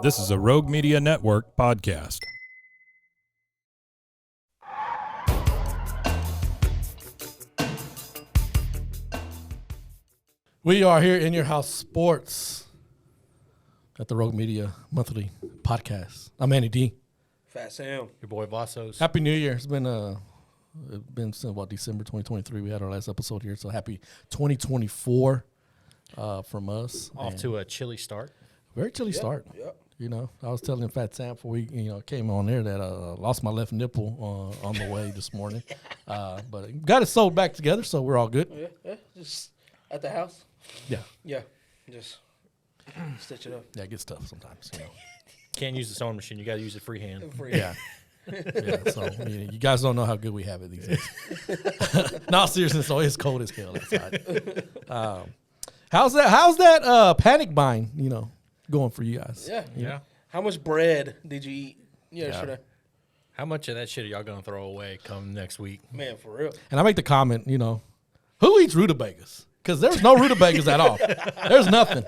This is a Rogue Media Network podcast. We are here in your house Sports at the Rogue Media Monthly Podcast. I'm Andy D. Fat Sam. Your boy Vassos. Happy New Year. It's been since December 2023. We had our last episode here, so happy 2024 from us. Off to a chilly start. Very chilly start. Yep. You know, I was telling Fat Sam before we came on there that I lost my left nipple on the way this morning, but got it sewed back together, so we're all good. Yeah. Just at the house. Yeah, Just stitch it up. yeah, it gets tough sometimes. You know. Can't use the sewing machine. You got to use it freehand. Yeah. Yeah, so you guys don't know how good we have it these days. No, seriousness, so it's cold as hell outside. How's that panic buying, going for you guys? Yeah. How much bread did you eat yesterday? How much of that shit are y'all going to throw away come next week? Man, for real. And I make the comment, who eats rutabagas? Because there's no rutabagas at all. There's nothing.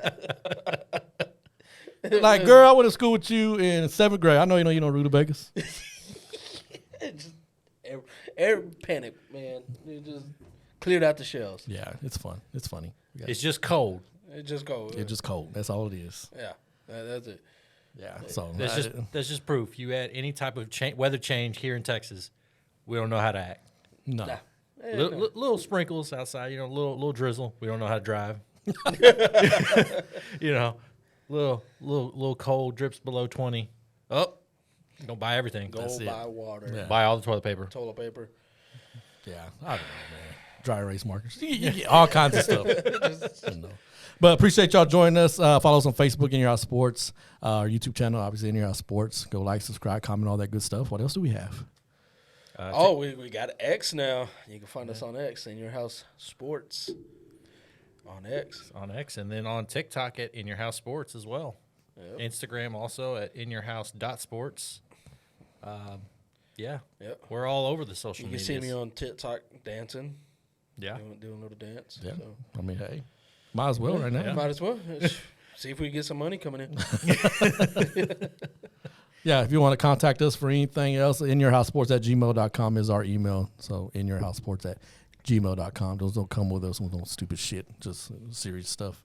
Like, girl, I went to school with you in 7th grade. I know you don't eat no rutabagas. Just every panic, man. It just cleared out the shelves. Yeah, it's fun. It's funny. It's just cold. It just goes. It's just cold. That's all it is. Yeah, that's it. Yeah, so That's just proof. You add any type of weather change here in Texas, we don't know how to act. no. Nah. Little sprinkles outside, little drizzle. We don't know how to drive. Little cold drips below 20. Oh, don't buy everything. Go buy water. Yeah. Buy all the toilet paper. Toilet paper. Yeah, I don't know, man. Dry erase markers. You get all kinds of stuff. But appreciate y'all joining us. Follow us on Facebook, In Your House Sports. Our YouTube channel, obviously, In Your House Sports. Go like, subscribe, comment, all that good stuff. What else do we have? We got X now. You can find us on X, In Your House Sports. On X. And then on TikTok at In Your House Sports as well. Yep. Instagram also at inyourhouse.sports. Yeah. Yep. We're all over the social You can media. see me on TikTok dancing. Yeah. Doing a little dance. Yeah. So. I mean, hey, might as well right now. Yeah. Might as well. See if we can get some money coming in. Yeah, if you want to contact us for anything else, inyourhousesports@gmail.com is our email. So inyourhousesports@gmail.com. Those don't come with us with no stupid shit, just serious stuff.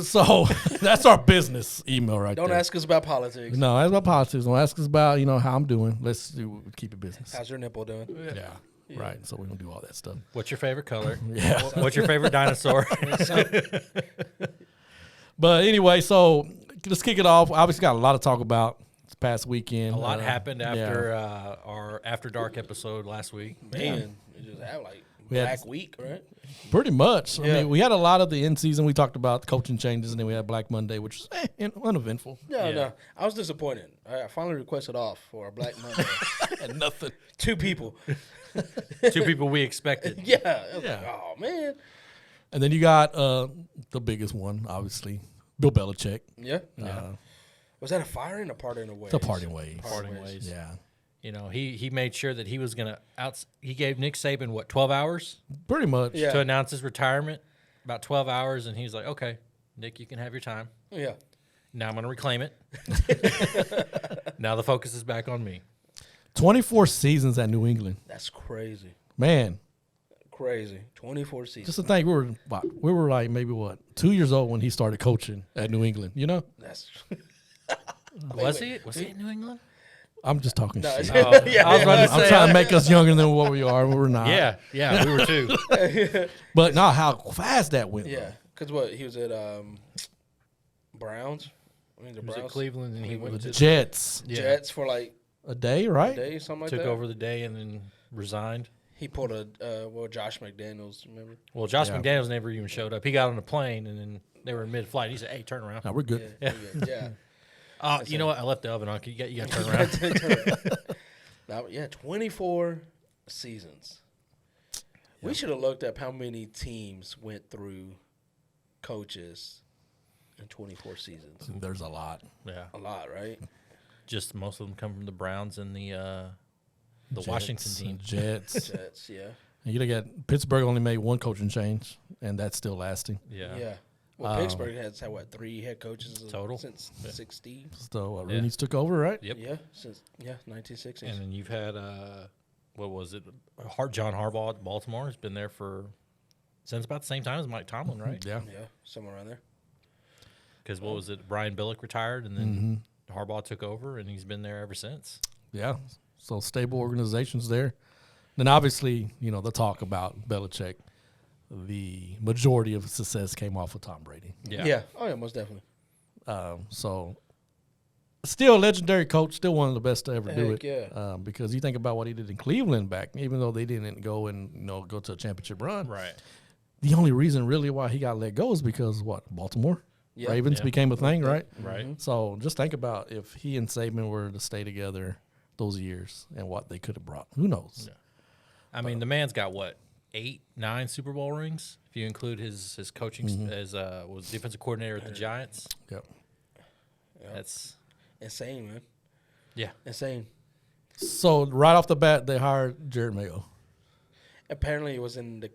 So that's our business email right there. Don't ask us about politics. No, ask about politics. Don't ask us about, how I'm doing. Let's keep it business. How's your nipple doing? Yeah. Right. So we don't do all that stuff. What's your favorite color? Yeah. What's your favorite dinosaur? But anyway, so let's kick it off. Obviously got a lot to talk about this past weekend. A lot happened after yeah. our After Dark episode last week. Man, you just have We had- Black Week, right? Pretty much. I Yeah. mean, we had a lot of the end season. We talked about coaching changes, and then we had Black Monday, which was uneventful. No. I was disappointed. I finally requested off for a Black Monday. And nothing. 2 people. 2 people we expected. Yeah. I was Yeah. like, oh, man. And then you got the biggest one, obviously, Bill Belichick. Yeah. Was that a firing or parting away? The parting ways. Parting ways. Yeah. He made sure that he was going to he gave Nick Saban, 12 hours Pretty much. Yeah. to announce his retirement? About 12 hours, and he's like, okay, Nick, you can have your time. Yeah. Now I'm going to reclaim it. Now the focus is back on me. 24 seasons at New England. That's crazy. Man, Crazy. 24 seasons. just to think, we were like maybe 2 years old when he started coaching at New England, That's Was he in New England? I'm just talking No, shit. yeah. I was about to I'm say, trying to make us younger than what we are, but we're not. yeah, we were too. But no, how fast that went. Yeah. Because he was at Browns? I mean, the He was at Browns. Cleveland, and he went The to Jets. yeah, Jets for like A day, a right? day, something like took that. over the day and then resigned. He pulled Josh McDaniels, remember? Well, Josh Yeah. McDaniels never even showed up. He got on the plane, and then they were in mid-flight. He said, hey, turn around. No, we're good. Yeah. Yeah. You know what? I left the oven on. You got to turn around. Now, 24 seasons. We should have looked up how many teams went through coaches in 24 seasons. There's a lot. Yeah. A lot, right? Just most of them come from the Browns and the Washington team. Jets. Jets, yeah. And you got Pittsburgh only made one coaching change, and that's still lasting. Yeah. Yeah. Well, Pittsburgh has had, 3 head coaches Total? since 60? So Rooney's took over, right? Yep. Yeah, since 1960s. And then you've had what was it? John Harbaugh at Baltimore has been there since about the same time as Mike Tomlin, right? Yeah. Yeah, somewhere around there. Because what was it? Brian Billick retired, and then Harbaugh took over, and he's been there ever since. Yeah. So stable organizations there. Then obviously, the talk about Belichick, the majority of success came off of Tom Brady. Yeah. Oh, yeah, most definitely. So still a legendary coach, still one of the best to ever do Heck it. yeah. Because you think about what he did in Cleveland back, even though they didn't go and go to a championship run. Right. The only reason really why he got let go is because Baltimore Yeah. Ravens Yeah. became a thing, right? Right. So just think about if he and Saban were to stay together those years and what they could have brought. Who knows? Yeah. I mean, the man's got 8, 9 Super Bowl rings if you include his coaching as was defensive coordinator at the Giants. Yep. That's Insane, man. yeah. Insane. So right off the bat, they hired Jared Mayo. Apparently, it was in a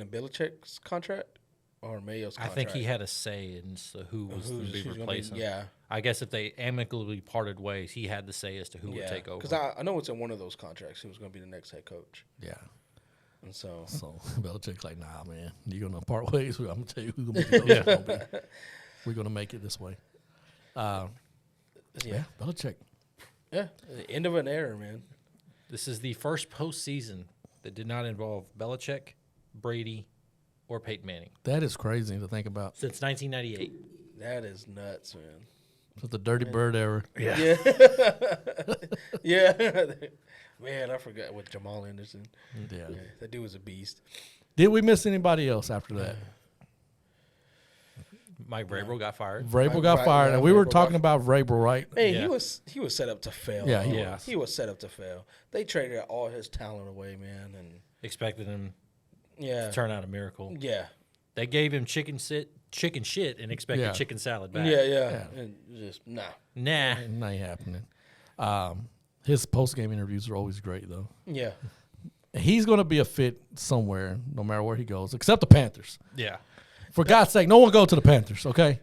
Belichick's contract or Mayo's I contract. think he had a say in who was to be who's gonna replacing. Yeah. I guess if they amicably parted ways, he had the say as to who would take over. Because I know it's in one of those contracts. He was going to be the next head coach. Yeah. And so, So Belichick's like, nah, man, you're gonna part ways. I'm gonna tell you who's gonna be the coach. Gonna be. We're gonna make it this way. yeah. Belichick. Yeah. The end of an era, man. This is the first postseason that did not involve Belichick, Brady, or Peyton Manning That is crazy to think about. since 1998. That is nuts, man. It's the Dirty Bird era. Yeah. Yeah. Man, I forgot with Jamal Anderson. Yeah. Yeah, that dude was a beast. Did we miss anybody else after that? Mike Vrabel got fired. Vrabel got Right, fired, yeah, and we were Vrabel talking got- about Vrabel, right? Man, Yeah. he was set up to fail. Yeah, though. he was. He was set up to fail. They traded all his talent away, man, and Expected him yeah, to turn out a miracle. yeah, They gave him chicken shit, and expected Yeah. chicken salad back. yeah, and just nah. Nah. It ain't happening. His post-game interviews are always great, though. Yeah, He's going to be a fit somewhere, no matter where he goes, except the Panthers. Yeah. For God's sake, no one go to the Panthers, okay?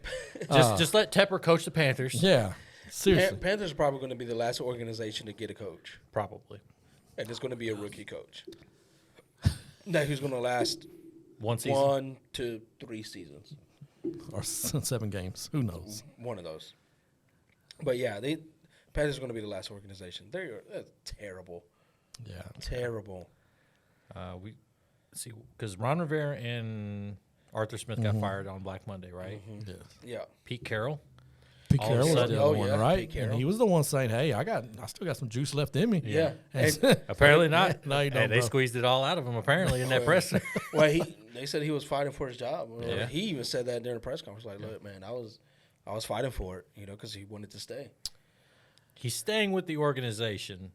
Just let Tepper coach the Panthers. Yeah, seriously. Panthers are probably going to be the last organization to get a coach, Probably. and it's going to be a rookie coach. Now who's going to last One season. 1 to 3 seasons? Or 7 games. Who knows? One of those. But yeah, Panthers are going to be the last organization. They're terrible, Yeah. terrible. We see because Ron Rivera and Arthur Smith got fired on Black Monday, right? Yeah. Yeah, Pete Pete Carroll. All of a Carroll was sudden- the other Oh, one, yeah, right? Pete Carroll. And he was the one saying, "Hey, I still got some juice left in me." yeah. And- Apparently not. No, you Hey, don't, they bro. squeezed it all out of him. Apparently in that press. Well, they said he was fighting for his job. Yeah. He even said that during the press conference. Like, look, man, I was fighting for it, because he wanted to stay. He's staying with the organization,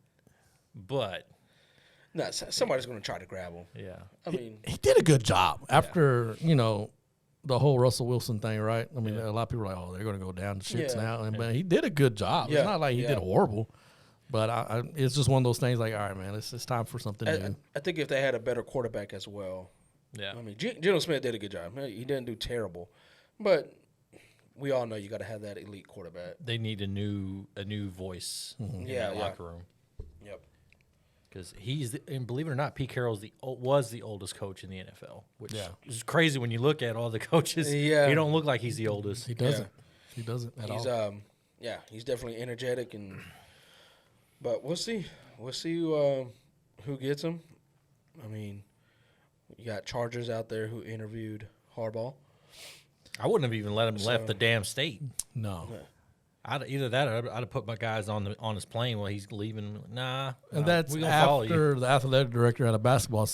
but No, somebody's going to try to grab him. yeah, I mean, he did a good job after the whole Russell Wilson thing, right? I mean, a lot of people are like, "Oh, they're going to go down the shits Yeah. now," but he did a good job. Yeah, It's not like he yeah. did horrible, but it's just one of those things. Like, all right, man, it's time for something new. I think if they had a better quarterback as well. yeah. I mean, Geno Smith did a good job. He didn't do terrible, but we all know you got to have that elite quarterback. They need a new voice in Yeah, that yeah. locker room Yep. because and believe it or not, Pete Carroll's was the oldest coach in the NFL, which Yeah. is crazy when you look at all the coaches. Yeah. He don't look like he's the oldest. He doesn't. He doesn't at He's all. he's definitely energetic but we'll see. We'll see who gets him. I mean, you got Chargers out there who interviewed Harbaugh. I wouldn't have even let him left the damn state. No. Either that, or I'd have put my guys on his plane while he's leaving. Nah, And that's we gonna follow you. after the athletic director at a basketball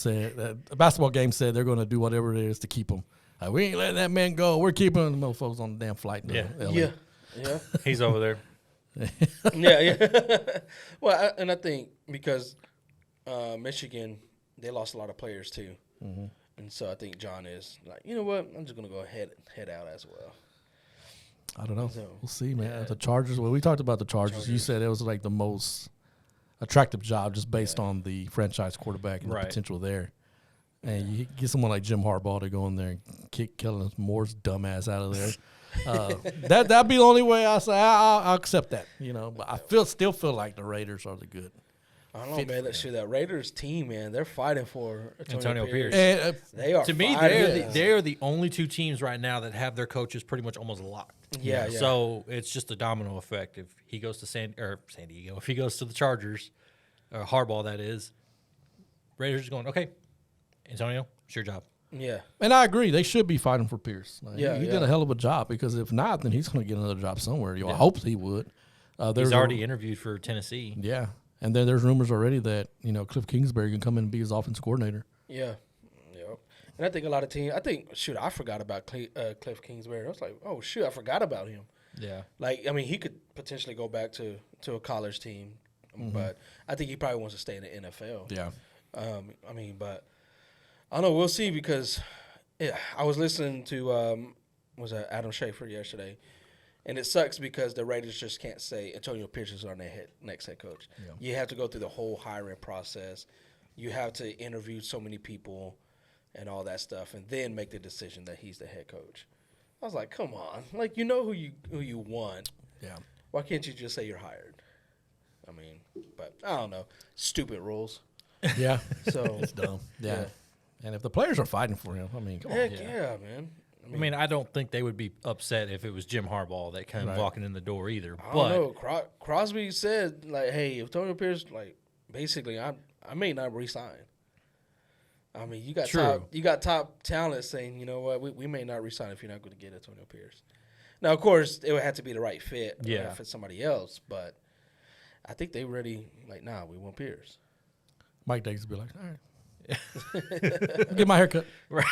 game said they're going to do whatever it is to keep him. We ain't letting that man go. We're keeping the motherfuckers on the damn flight. To Yeah. LA. Yeah. He's over there. Yeah. Well, I think because Michigan, they lost a lot of players too. Mm-hmm. And so I think John is like, you know what? I'm just going to go head out as well. I don't know. So, We'll see, man. The Chargers. Well, we talked about the Chargers. You said it was like the most attractive job just based on the franchise quarterback and Right. the potential there. And you get someone like Jim Harbaugh to go in there and kick Kellen Moore's dumbass out of there. That'd be the only way I say I'll accept that. But I still feel like the Raiders are the good. I don't know, man. That Raiders team, man, they're fighting for Antonio Pierce. And, They are. To me, fighting. they're the only two teams right now that have their coaches pretty much almost locked. Yeah. So it's just a domino effect. If he goes to San Diego, if he goes to the Chargers, or Harbaugh, that is, Raiders are going, okay, Antonio, it's your job. Yeah. and I agree. They should be fighting for Pierce. He Yeah. did a hell of a job, because if not, then he's going to get another job somewhere. I hope he would. He's already interviewed for Tennessee. Yeah. And then there's rumors already that, Cliff Kingsbury can come in and be his offensive coordinator. Yeah. Yep. And I think a lot of teams. I forgot about Cliff Kingsbury. I was like, oh shoot, I forgot about him. Yeah. He could potentially go back to a college team, but I think he probably wants to stay in the NFL. Yeah. But I don't know. We'll see, because I was listening to was Adam Schefter yesterday, and it sucks because the Raiders just can't say Antonio Pierce is our next head coach. Yeah. You have to go through the whole hiring process. You have to interview so many people and all that stuff, and then make the decision that he's the head coach. I was like, come on, who you want. Yeah. Why can't you just say you're hired? But I don't know. Stupid rules. Yeah. So It's dumb. Yeah. And if the players are fighting for him, come on. heck yeah, man. I don't think they would be upset if it was Jim Harbaugh that came Right. walking in the door either. I don't know. Crosby said, hey, if Antonio Pierce, basically, I may not resign. You got top talent saying, you know what, we may not resign if you're not going to get Antonio Pierce. Now, of course, it would have to be the right fit. Yeah. If it's somebody else, but I think they really we want Pierce. Mike Davis would be like, all right. I'll get my haircut. Right.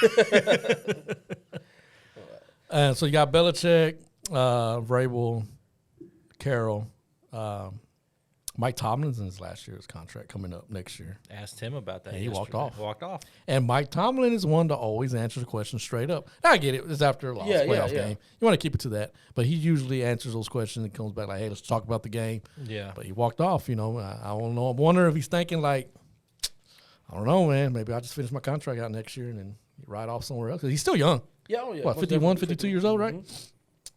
So you got Belichick, Vrabel, Carroll, Mike Tomlinson's last year's contract coming up next year. Asked him about that. And he walked yesterday. off. Walked off. And Mike Tomlin is one to always answer the question straight up. I get it. It's after a loss, Yeah, playoff yeah. game. You want to keep it to that. But he usually answers those questions and comes back like, hey, let's talk about the game. Yeah. But he walked off, I don't know. I wonder if he's thinking like, I don't know, man. Maybe I'll just finish my contract out next year and then ride off somewhere else. 'Cause he's still young. Yeah, oh, yeah. What, most 51, definitely. 52 years old, right?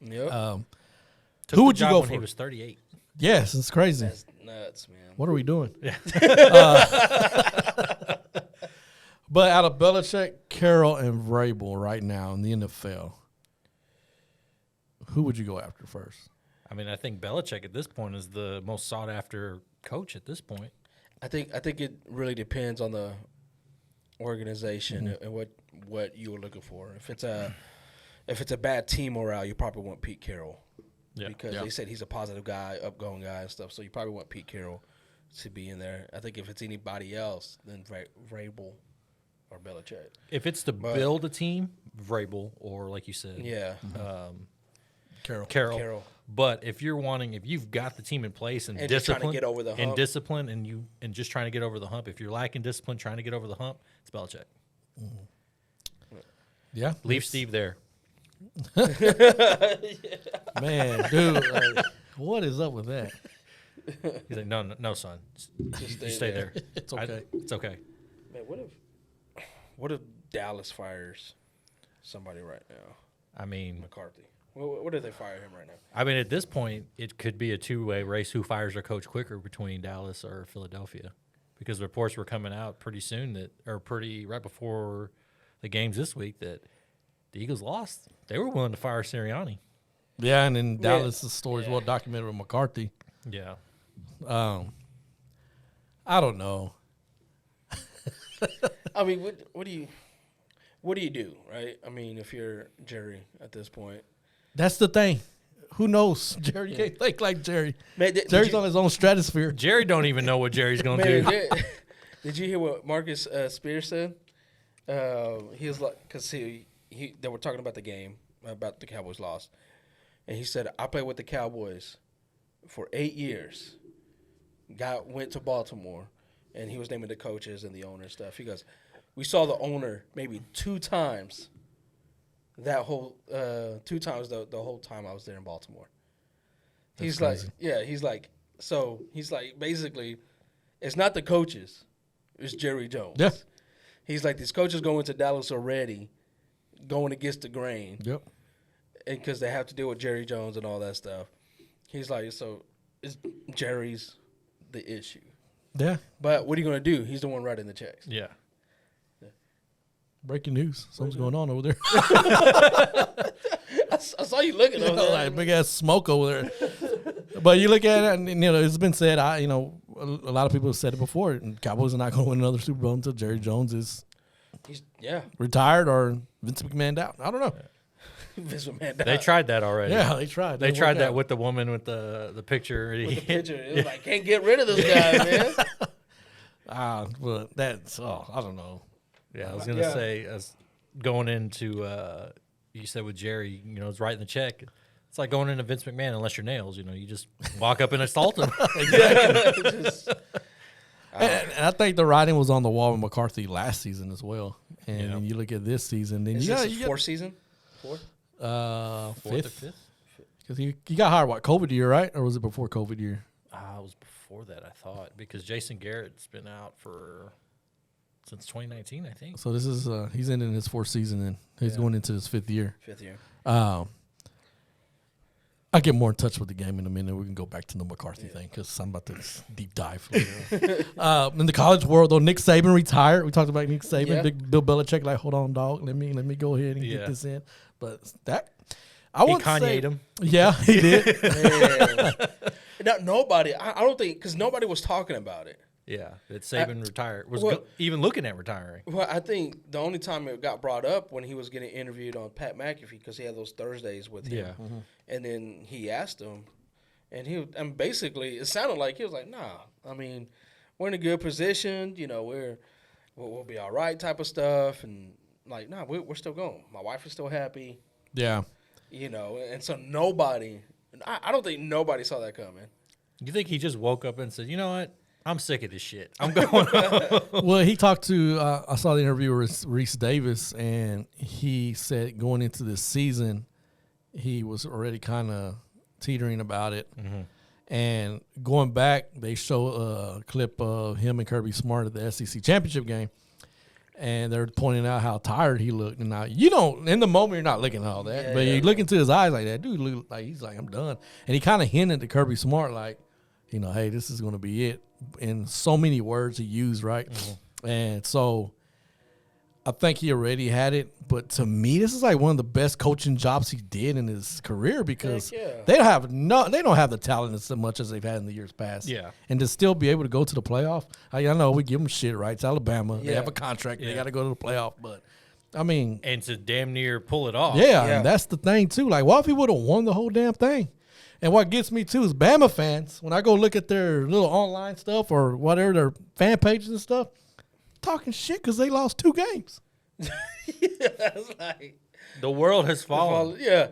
Yep. Took Who the would you job go when for? He was 38. Yes, it's crazy. That's nuts, man. What are we doing? But out of Belichick, Carroll, and Vrabel right now in the NFL, who would you go after first? I think Belichick at this point is the most sought after coach at this point. I think it really depends on the organization and what you were looking for. If it's a bad team morale, you probably want Pete Carroll. Yeah. Because they said he's a positive guy, upgoing guy and stuff. So you probably want Pete Carroll to be in there. I think if it's anybody else, then Vrabel or Belichick. If it's to build a team, Vrabel, or like you said, Yeah. Carroll. Carroll. But if you've got the team in place and just trying to discipline, get over the hump. and discipline, and just trying to get over the hump. If you're lacking discipline, trying to get over the hump, it's Belichick. Yeah. Leave Steve there. Man, dude, like, what is up with that? He's like, no, son, just stay there. It's okay. It's okay. Man, what if Dallas fires somebody right now? McCarthy. What if they fire him right now? At this point, it could be a two-way race who fires their coach quicker between Dallas or Philadelphia, because reports were coming out pretty soon right before the games this week that the Eagles lost. They were willing to fire Sirianni. Yeah, and in Dallas, the story's well documented with McCarthy. Yeah. I don't know. What do you do, right? If you're Jerry at this point. That's the thing. Who knows? Jerry, you can't think like Jerry. Man, Jerry's on his own stratosphere. Jerry don't even know what Jerry's going to do. Did you hear what Marcus Spears said? He was like, because they were talking about the game, about the Cowboys lost, and he said, I played with the Cowboys for 8 years. Guy went to Baltimore, and he was naming the coaches and the owner and stuff. He goes, we saw the owner maybe 2 times. That whole 2 times the whole time I was there in Baltimore. He's like, basically, it's not the coaches, it's Jerry Jones. Yeah. He's like, these coaches going to Dallas already, going against the grain. Yep. And because they have to deal with Jerry Jones and all that stuff. He's like, so Jerry's the issue. Yeah. But what are you going to do? He's the one writing the checks. Yeah. Breaking news. Something's going on over there. I saw you looking over there. Like big ass smoke over there. But you look at it, and it's been said. A lot of people have said it before. And Cowboys are not going to win another Super Bowl until Jerry Jones is retired or Vince McMahon out. I don't know. Vince McMahon. They tried that already. Yeah, they tried. They tried that with the woman with the picture. With the picture, it was like, can't get rid of this guy, man. But that's I don't know. Yeah, I was gonna say, as going into you said with Jerry, it's writing the check. It's like going into Vince McMahon unless you're nails. You just walk up and assault him. Exactly. And I think the writing was on the wall with McCarthy last season as well. And then you look at this season, then Is you this got fourth season? Fourth? fifth. Because he got hired COVID year, right? Or was it before COVID year? It was before that, I thought, because Jason Garrett's been out since 2019, I think. So this is he's ending his fourth season, and he's going into his fifth year. Fifth year. I'll get more in touch with the game in a minute. We can go back to the McCarthy thing because I'm about to deep dive later. In the college world, though, Nick Saban retired. We talked about Nick Saban. Yeah. Big Bill Belichick, like, hold on, dog. Let me go ahead and get this in. But that I He won't say Kanye'd him. Yeah, he did. Now, nobody, I don't think, because nobody was talking about it. Yeah, that Saban retired. well- Even looking at retiring. Well, I think the only time it got brought up when he was getting interviewed on Pat McAfee, because he had those Thursdays with him. Yeah. And then he asked him, and basically it sounded like he was like, nah, I mean, we're in a good position, we'll be all right type of stuff. And like, nah, we're still going. My wife is still happy, Yeah. and so nobody, I don't think nobody saw that coming. You think he just woke up and said, you know what? I'm sick of this shit. I'm going home. Well, he talked to, I saw the interview with Reese Davis, and he said going into this season, he was already kind of teetering about it. Mm-hmm. And going back, they show a clip of him and Kirby Smart at the SEC championship game, and they're pointing out how tired he looked. And now, in the moment, you're not looking at all that, but you look into his eyes like that dude look like he's like, I'm done. And he kind of hinted to Kirby Smart like, hey, this is going to be it. In so many words he used, right? Mm-hmm. And so I think he already had it. But to me, this is like one of the best coaching jobs he did in his career because they don't have the talent as much as they've had in the years past. Yeah. And to still be able to go to the playoff, I know we give them shit, right? It's Alabama. They have a contract. They got to go to the playoff. But, I mean. And to damn near pull it off. Yeah, and that's the thing, too. Like, what if he would have won the whole damn thing? And what gets me, too, is Bama fans, when I go look at their little online stuff or whatever, their fan pages and stuff, talking shit because they lost 2 games. It's like, The world has fallen. yeah.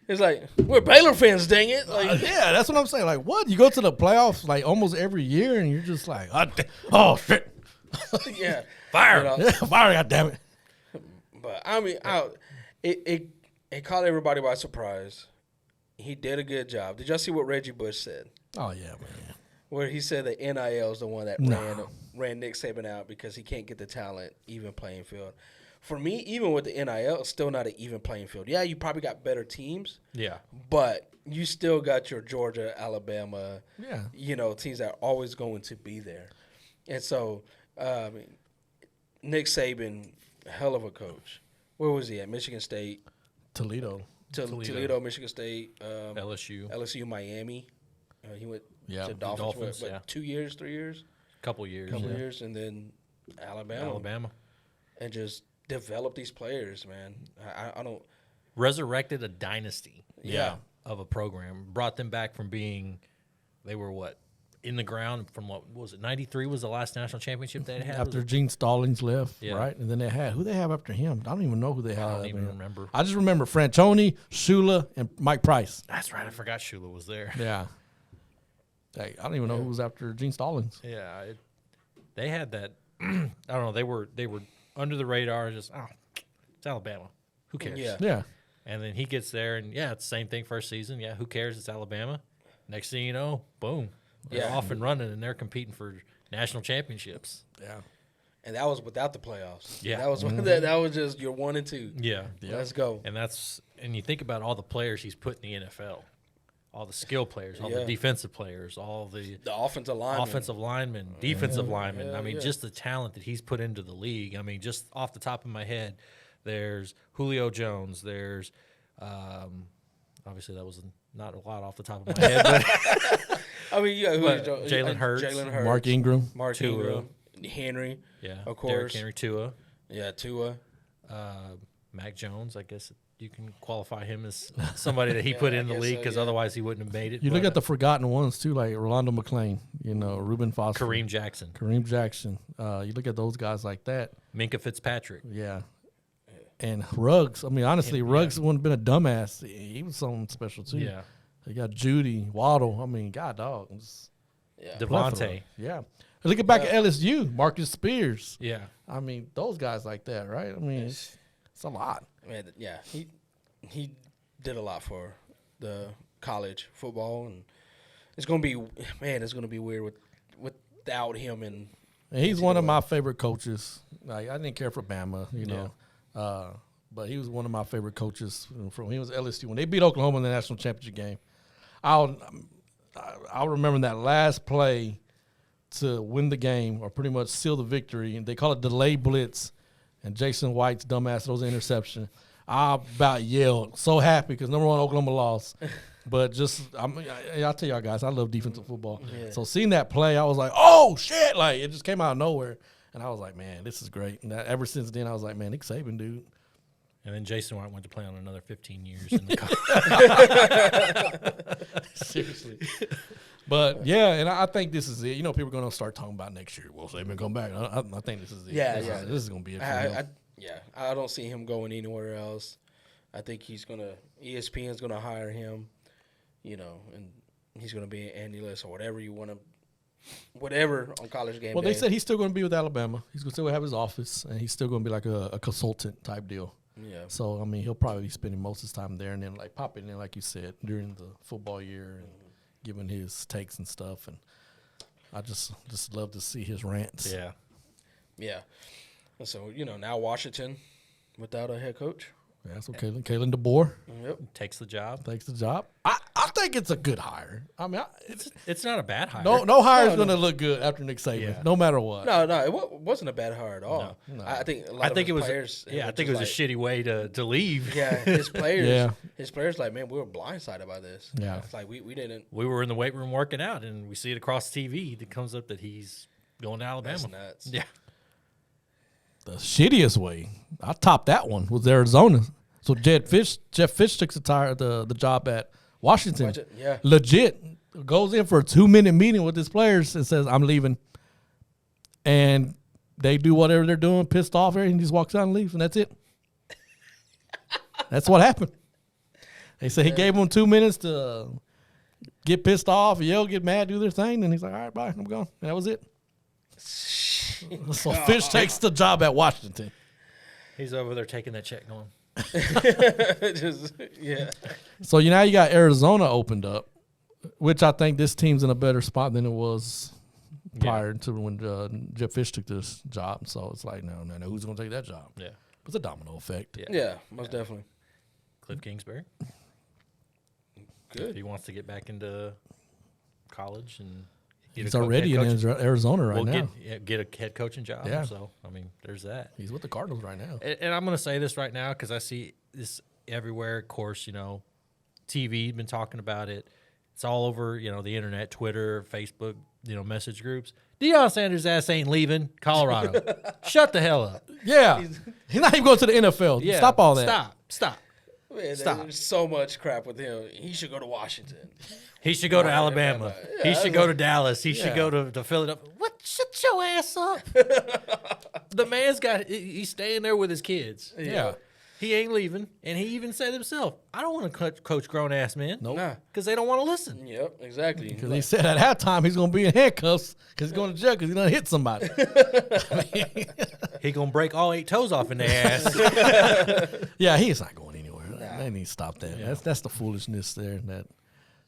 It's like, we're Baylor fans, dang it. Like, Yeah, that's what I'm saying. Like, what? You go to the playoffs, like, almost every year, and you're just like, oh, shit. yeah. Fire. Fire, goddammit. But, I mean, it caught everybody by surprise. He did a good job. Did y'all see what Reggie Bush said? Oh, yeah, man. Where he said that NIL is the one that ran Nick Saban out because he can't get the talent, even playing field. For me, even with the NIL, it's still not an even playing field. Yeah, you probably got better teams. Yeah. But you still got your Georgia, Alabama, Yeah. teams that are always going to be there. And so, Nick Saban, hell of a coach. Where was he at? Michigan State. Toledo. Toledo, Michigan State. LSU, Miami. He went Yeah, to the Dolphins, Dolphins, 2 years, 3 years? Couple years. Couple years, and then Alabama. And just develop these players, man. I don't. Resurrected a dynasty. Yeah. Of a program. Brought them back from being, they were what? In the ground from what was it? 93 was the last national championship they had. After Gene Stallings left, Yeah. right? And then who they have after him? I don't even know who they have. I don't even remember. I just remember Franchione, Shula, and Mike Price. That's right. I forgot Shula was there. Yeah. I don't even know who was after Gene Stallings. Yeah. They had that. I don't know. They were under the radar. Just, it's Alabama. Who cares? Yeah. Yeah. And then he gets there, and it's the same thing first season. Yeah, who cares? It's Alabama. Next thing you know, boom. They're off and running, and they're competing for national championships. Yeah. and that was without the playoffs. Yeah. That was that was just your 1 and 2. Yeah. Let's go. And you think about all the players he's put in the NFL, all the skill players, all the defensive players, all the offensive linemen. Defensive linemen. Yeah, I mean, just the talent that he's put into the league. I mean, just off the top of my head, there's Julio Jones. There's obviously that was not a lot off the top of my head, but I mean, Jalen Hurts, Mark Ingram, Tua, Henry, of course, Derrick Henry, Tua, Tua, Mac Jones. I guess you can qualify him as somebody that he put in the league because otherwise he wouldn't have made it. You look at the forgotten ones too, like Rolando McClain, Reuben Foster, Kareem Jackson. You look at those guys like that. Minka Fitzpatrick. Yeah. And Ruggs. I mean, honestly, Ruggs wouldn't have been a dumbass. He was something special too. Yeah. You got Judy, Waddle. I mean, God, dog. Devontae. Yeah. Look back at LSU, Marcus Spears. Yeah. I mean, those guys like that, right? I mean, it's a lot. Man, yeah, he did a lot for the college football, and it's gonna be weird without him. And he's one of my favorite coaches. Like, I didn't care for Bama, but he was one of my favorite coaches from he was LSU when they beat Oklahoma in the national championship game. I'll remember that last play to win the game or pretty much seal the victory, and they call it delayed blitz. And Jason White's dumbass throws an interception. I about yelled, so happy because number one, Oklahoma lost. But I'll tell y'all guys, I love defensive football. Yeah. So seeing that play, I was like, oh shit! Like it just came out of nowhere, and I was like, man, this is great. And ever since then, I was like, man, Nick Saban, dude. And then Jason White went to play on another 15 years in the Seriously. But, yeah, and I think this is it. People are going to start talking about next year. Well, Saban come back. I think this is it. Yeah, This is going to be it for him. I don't see him going anywhere else. I think ESPN's going to hire him, and he's going to be an Andy List or whatever on College Game Well, Day. they said he's still going to be with Alabama. He's going to still have his office, and he's still going to be like a consultant type deal. Yeah. So, I mean, he'll probably be spending most of his time there and then, like, popping in, like you said, during the football year and giving his takes and stuff. And I just love to see his rants. Yeah. Yeah. So, now Washington without a head coach. Yeah, so Kalen DeBoer takes the job. I think it's a good hire. I mean, it's not a bad hire. No hire is going to look good after Nick Saban, no matter what. No, it wasn't a bad hire at all. No. I think it was a shitty way to leave. Yeah, his players. His players like, man, we were blindsided by this. Yeah, it's like we didn't. We were in the weight room working out, and we see it across TV. That comes up that he's going to Alabama. That's nuts. Yeah. The shittiest way, I topped that one, was Arizona. So Jeff Fish took the job at Washington. Yeah. Legit goes in for a 2-minute meeting with his players and says, I'm leaving. And they do whatever they're doing, pissed off, and he just walks out and leaves, and that's it. That's what happened. They said he gave them 2 minutes to get pissed off, yell, get mad, do their thing, and he's like, all right, bye, I'm gone. And that was it. So Fish takes the job at Washington. He's over there taking that check going. So now you got Arizona opened up, which I think this team's in a better spot than it was prior to when Jeff Fish took this job. So it's like, no, who's going to take that job? Yeah. It's a domino effect. Yeah, most definitely. Cliff Kingsbury. Good. If he wants to get back into college and he's already in Arizona right now. Get a head coaching job. Yeah. So, I mean, there's that. He's with the Cardinals right now. And I'm going to say this right now because I see this everywhere. Of course, TV been talking about it. It's all over, the internet, Twitter, Facebook, message groups. Deion Sanders' ass ain't leaving Colorado. Shut the hell up. Yeah. He's not even going to the NFL. Yeah. Stop all that. Stop. Man, Stop. There's so much crap with him. He should go to Washington. He should go to Alabama. Yeah, he should go to Dallas. He should go to Philadelphia. What? Shut your ass up. The man's he's staying there with his kids. Yeah. He ain't leaving. And he even said himself, I don't want to coach grown-ass men. Nope. Nah. Because they don't want to listen. Yep, exactly. Because he said at halftime he's going to be in handcuffs because he's going to jail because he's going to hit somebody. He going to break all 8 toes off in their ass. Yeah, he's not going anywhere. Nah. They need to stop that. Yeah. That's the foolishness there that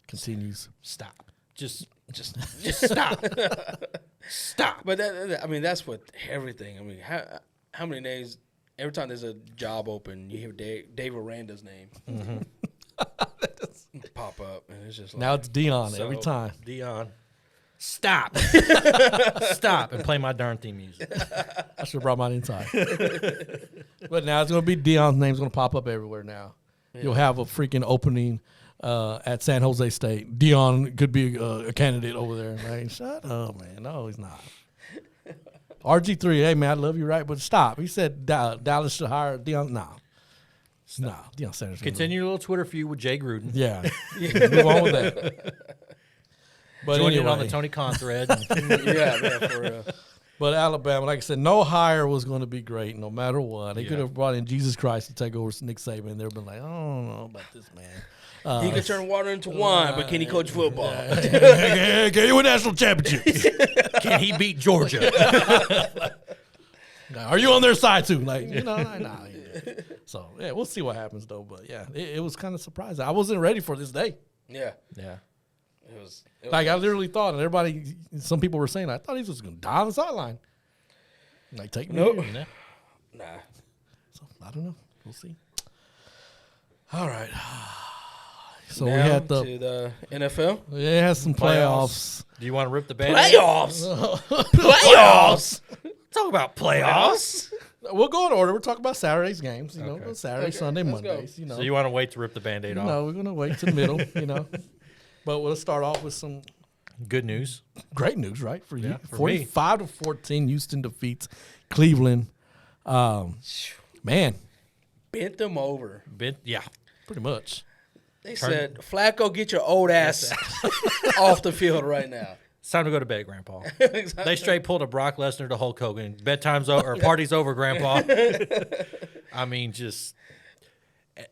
continues. Stop. Just stop. Stop. But I mean, that's with everything. I mean, how many names? Every time there's a job open, you hear Dave Aranda's name pop up, and it's just like, Now it's Dion every time. Dion. Stop. Stop and play my darn theme music. I should have brought mine inside. But now it's going to be Dion's name's going to pop up everywhere now. Yeah. You'll have a freaking opening at San Jose State. Dion could be a candidate over there. Like, shut up, man. No, he's not. RG3, hey, man, I love you, right? But stop. He said Dallas should hire Dion. No. No, Deion Sanders. Continue your little Twitter feud with Jay Gruden. Yeah. Move on with that. But Join anyway. in on the Tony Khan thread. yeah, man, for real. But Alabama, like I said, no hire was going to be great no matter what. They Yeah. could have brought in Jesus Christ to take over Nick Saban. They've been like, I don't know about this man. He could turn water into wine, but can he coach football? Can you win national championships? Can he beat Georgia? Are you on their side too? Like, nah. So, yeah, we'll see what happens though. But, yeah, it was kind of surprising. I wasn't ready for this day. Yeah. Yeah. It was Like, I literally thought, and some people were saying, I thought he was just going to die on the sideline. Like, take me Nope. here. Nah. So, I don't know. We'll see. All right. So, Now we had to the NFL. it has some playoffs. Do you want to rip the band? Playoffs. Playoffs. Talk about playoffs. We'll go in order. We're talking about Saturday's games. Okay. Saturday, Okay, Sunday, let's go. Mondays. So you want to wait to rip the Band-Aid off? No, we're going to wait to the middle, But we'll start off with some Good news. great news, right? For you. Yeah, for me. 45-14, Houston defeats Cleveland. Man, Bent them over. Yeah. pretty much. They said, Flacco, get your old ass off the field right now. It's time to go to bed, Grandpa. Exactly. They straight pulled a Brock Lesnar to Hulk Hogan. Bedtime's over, or party's over, Grandpa. I mean,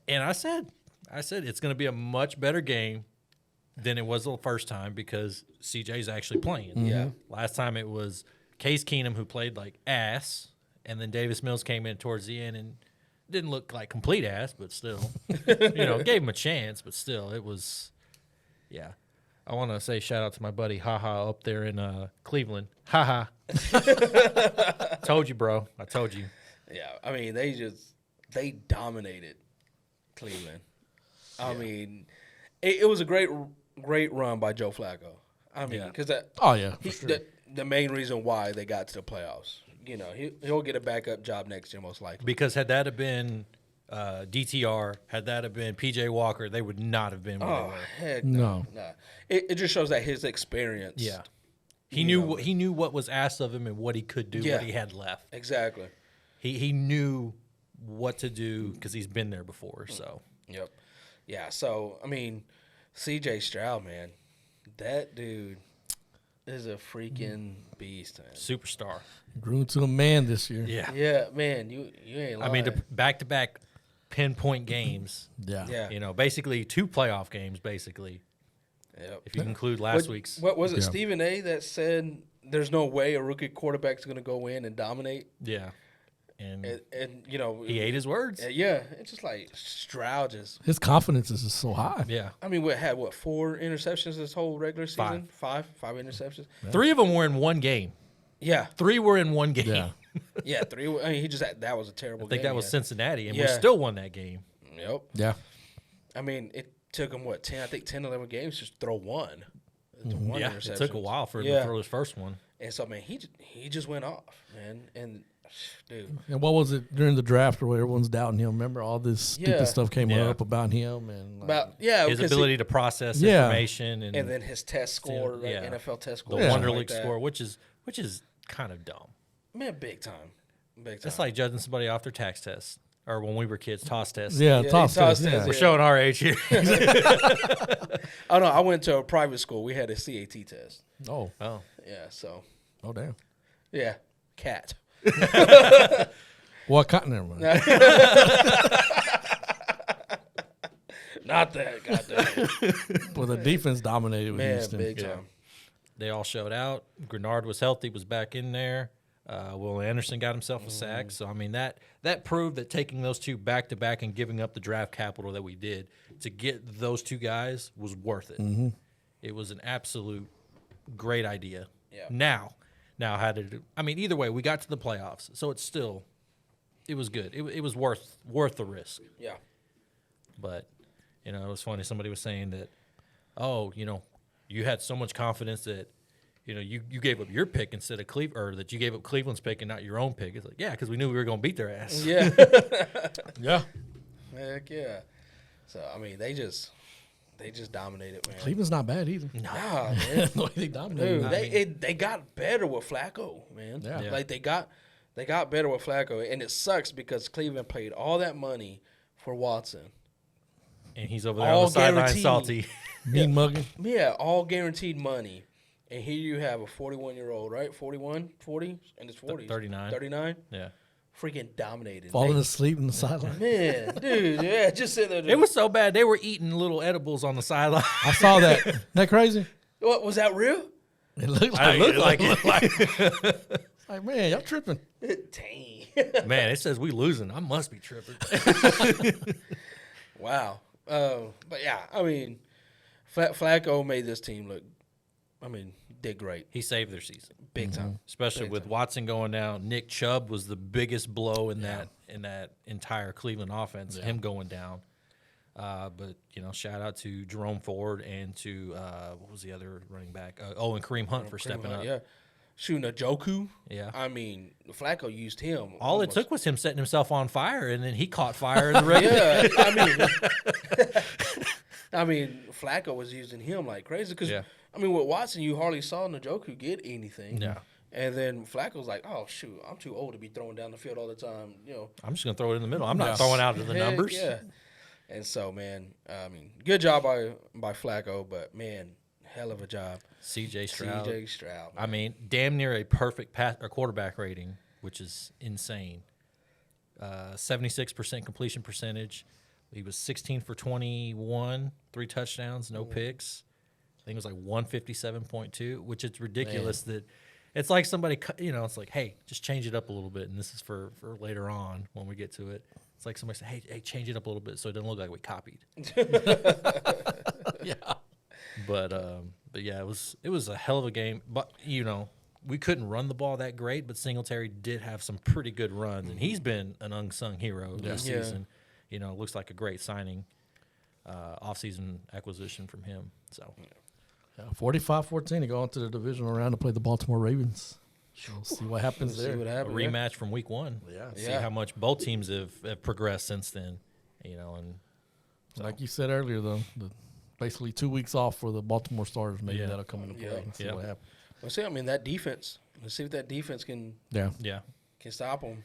and I said it's going to be a much better game than it was the first time because CJ's actually playing. Yeah. Last time it was Case Keenum who played like ass, and then Davis Mills came in towards the end and didn't look like complete ass, but still, gave him a chance, but still, it was, yeah. I want to say shout out to my buddy Haha up there in Cleveland. Haha. Told you, bro. I told you. Yeah, I mean, they dominated Cleveland. I mean, it was a great run by Joe Flacco. I mean, because Oh, yeah, for sure. the main reason why they got to the playoffs. He'll get a backup job next year most likely. Because had that have been DTR, had that have been PJ Walker, they would not have been where they were. Heck No. no. It just shows that his experience. Yeah. He knew what was asked of him and what he could do, what he had left. Exactly. He knew what to do because he's been there before. So Yep. Yeah, so, I mean, CJ Stroud, man, that dude is a freaking beast, man. superstar. Grew into a man this year. Yeah. Yeah, man, you ain't lying. I mean, the back-to-back pinpoint games. Yeah. Yeah. Basically 2 playoff games, basically, Yep. if you include last week's. What was it, Yeah. Stephen A. that said there's no way a rookie quarterback's going to go in and dominate? Yeah. And And he ate his words. Yeah, it's just like Stroud just. His confidence is just so high. Yeah. I mean, we had 4 interceptions this whole regular season? 5 interceptions. 3 of them were in one game. Yeah, 3 were in one game. Yeah. yeah, 3. I mean, that was a terrible. I think game that was he had. Cincinnati, and we Yeah. still won that game. Yep. Yeah. I mean, it took him 10, 11 games to throw one. One Yeah, it interception. took a while for him to throw his first one. And so, man, he just went off, man. And dude, And what was it during the draft where everyone's doubting him? Remember all this stupid Yeah. stuff came Yeah. up about him and His because ability to process Yeah. information and and then his test score, like yeah. NFL test the score, Yeah. Wonderlic like that. score, which is kind of dumb. Man, big time. It's like judging somebody off their tax test, or when we were kids, toss tests. Yeah, Yeah, toss toss test, test, yeah. We're showing our age here. Oh no, I went to a private school. We had a CAT test. Oh, Oh, Yeah, so oh damn. yeah, cat. What kind? Never mind. Not that, goddamn. Well, the defense dominated with Man, Houston. big Yeah. time. they all showed out. Grenard was healthy, was back in there. Will Anderson got himself a sack. So I mean that proved that taking those 2 back to back and giving up the draft capital that we did to get those 2 guys was worth it. It was an absolute great idea. Yeah. Now, Now, either way, we got to the playoffs, so it was good. It was worth the risk. Yeah. But, it was funny. Somebody was saying that, you had so much confidence that, you gave up your pick instead of Cleveland, or that you gave up Cleveland's pick and not your own pick. It's like, yeah, because we knew we were going to beat their ass. Yeah. Yeah. Heck yeah. So, I mean, they just dominated, man. Cleveland's not bad either. Nah, man. The way they dominated. Dude, they got better with Flacco, man. Yeah. Yeah. Like they got better with Flacco, and it sucks because Cleveland paid all that money for Watson. And he's over there All on the sideline guaranteed. salty. Mean mugging. Yeah, all guaranteed money. And here you have a 41-year-old, right? 41, 40, in his 40s. 39. 39? Yeah. Freaking dominated. Falling They- asleep in the sideline. Man, dude, yeah, just sit there. It was so bad. They were eating little edibles on the sideline. I saw that. Isn't that crazy? What, was that real? It looked I like looked it. like it. It's like, man, y'all tripping. Dang. Man, it says we losing. I must be tripping. Wow. But yeah, I mean, Flacco made this team look, did great. He saved their season, Big time. especially Big with time. Watson going down. Nick Chubb was the biggest blow in that entire Cleveland offense. Him going down. But shout out to Jerome Ford and to what was the other running back? And Kareem Hunt for stepping up. Yeah. Shooting a Joku. Yeah. I mean, Flacco used him. All almost. it took was him setting himself on fire, and then he caught fire in the regular. Yeah, Flacco was using him like crazy because, Yeah. with Watson, you hardly saw Njoku get anything. Yeah. And then Flacco's like, oh, shoot, I'm too old to be throwing down the field all the time, I'm just gonna throw it in the middle. I'm not Yes. throwing out the Heck numbers. Yeah. And so, man, good job by Flacco, but, man, hell of a job. C.J. Stroud. C.J. Stroud. I mean, damn near a perfect quarterback rating, which is insane. 76% completion percentage. He was 16 for 21, 3 touchdowns, no picks. I think it was like 157.2, which is ridiculous. That it's like somebody, it's like, hey, just change it up a little bit. And this is for later on when we get to it. It's like somebody said, hey, change it up a little bit so it doesn't look like we copied. Yeah. But yeah, it was a hell of a game. But we couldn't run the ball that great, but Singletary did have some pretty good runs, and he's been an unsung hero this Yeah. season. Looks like a great signing, off-season acquisition from him. So 45-14 to go into the divisional round to play the Baltimore Ravens. We'll see what happens See there. what a happens. rematch from Week 1. Yeah. See Yeah. how much both teams have progressed since then. And Like you said earlier, though, basically 2 weeks off for the Baltimore starters. Maybe Yeah. that'll come into play Yeah. and see Yeah. what happens. Let's see, that defense. Let's see if that defense can Yeah. yeah, stop them.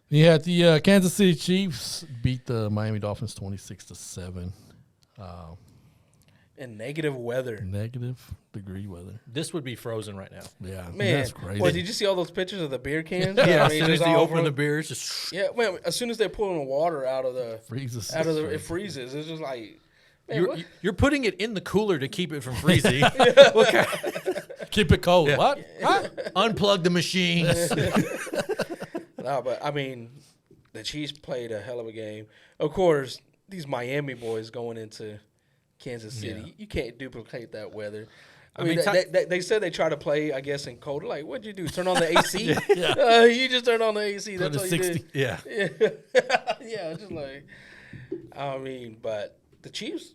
You had the Kansas City Chiefs beat the Miami Dolphins 26-7. In negative weather. -degree weather. this would be frozen right now. Yeah, Man, that's crazy. Boy, did you see all those pictures of the beer cans? Yeah, I as mean, soon as just they all open the frozen. beers, just Yeah, man, as soon as they're pulling the water out of the Freezes. it freezes. It's just like, man, what? you're putting it in the cooler to keep it from freezing. What kind- Keep it cold. Yeah. What? Unplug the machines. No, but the Chiefs played a hell of a game. Of course, these Miami boys going into Kansas City, Yeah. you can't duplicate that weather. I mean, Ty- they said they try to play, I guess, in cold. Like, what'd you do? Turn on the AC? Yeah. You just turned on the AC. Put That's it all you 60. Yeah. did. Yeah, just like, but the Chiefs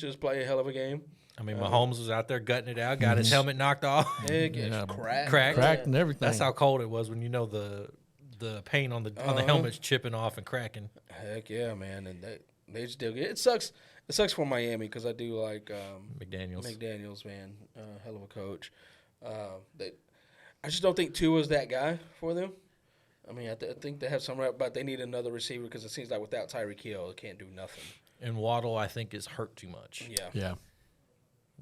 just play a hell of a game. Mahomes was out there gutting it out, got his helmet knocked off. Heck, Yeah, it's cracked. Cracked and everything. That's how cold it was when the paint on the helmet's chipping off and cracking. Heck yeah, man, and they just did it. It sucks. It sucks for Miami because I do like McDaniels, man, hell of a coach. I just don't think Tua's that guy for them. I think they have some right, but they need another receiver because it seems like without Tyreek Hill, they can't do nothing. And Waddle, I think, is hurt too much. Yeah. Yeah.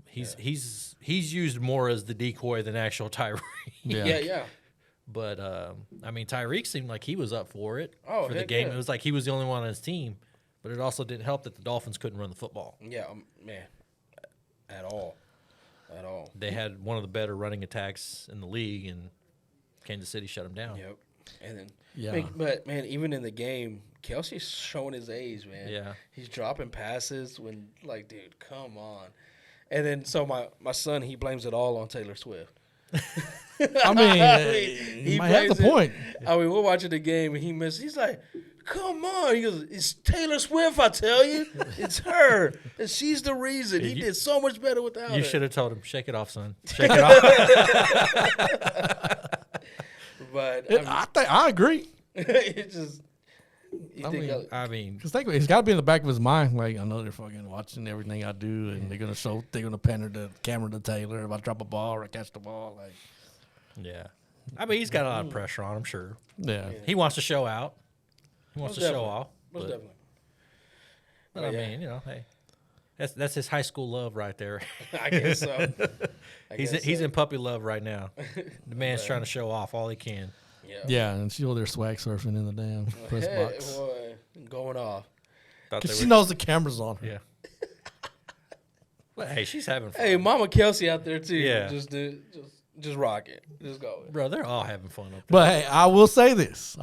He's used more as the decoy than actual Tyreek. Yeah. But Tyreek seemed like he was up for it Oh, for the heck game. yeah. It was like he was the only one on his team, but it also didn't help that the Dolphins couldn't run the football. Yeah, man, at all. They had one of the better running attacks in the league, and Kansas City shut them down. Yep. And then, Yeah. but man, even in the game, Kelsey's showing his age, man. Yeah. He's dropping passes dude, come on. And then, so my son, he blames it all on Taylor Swift. I mean, he might have the plays it. point. I mean, we're watching the game and he missed. He's like, "Come on!" He goes, "It's Taylor Swift. I tell you, it's her, and she's the reason." He did so much better without her. You should have told him, "Shake it off, son. Shake it off." But I agree. it's just. I mean, Because think it's got to be in the back of his mind. Like, I know they're fucking watching everything I do, and they're gonna pander the camera to Taylor if I drop a ball or I catch the ball. Like, yeah. I mean, he's got a lot of pressure on him. Sure, yeah. he wants to show out. He wants to show definitely. off. Most But, definitely. but I mean, hey, that's his high school love right there. I guess so. He's in puppy love right now. The man's trying to show off all he can. Yeah, and she's over there swag surfing in the damn press box. Boy, going off. Because she knows the camera's on her. Yeah. But hey, she's having fun. Hey, Mama Kelsey out there too. Yeah. Just rock it. Just go. Bro, they're all having fun up there. But hey, I will say this.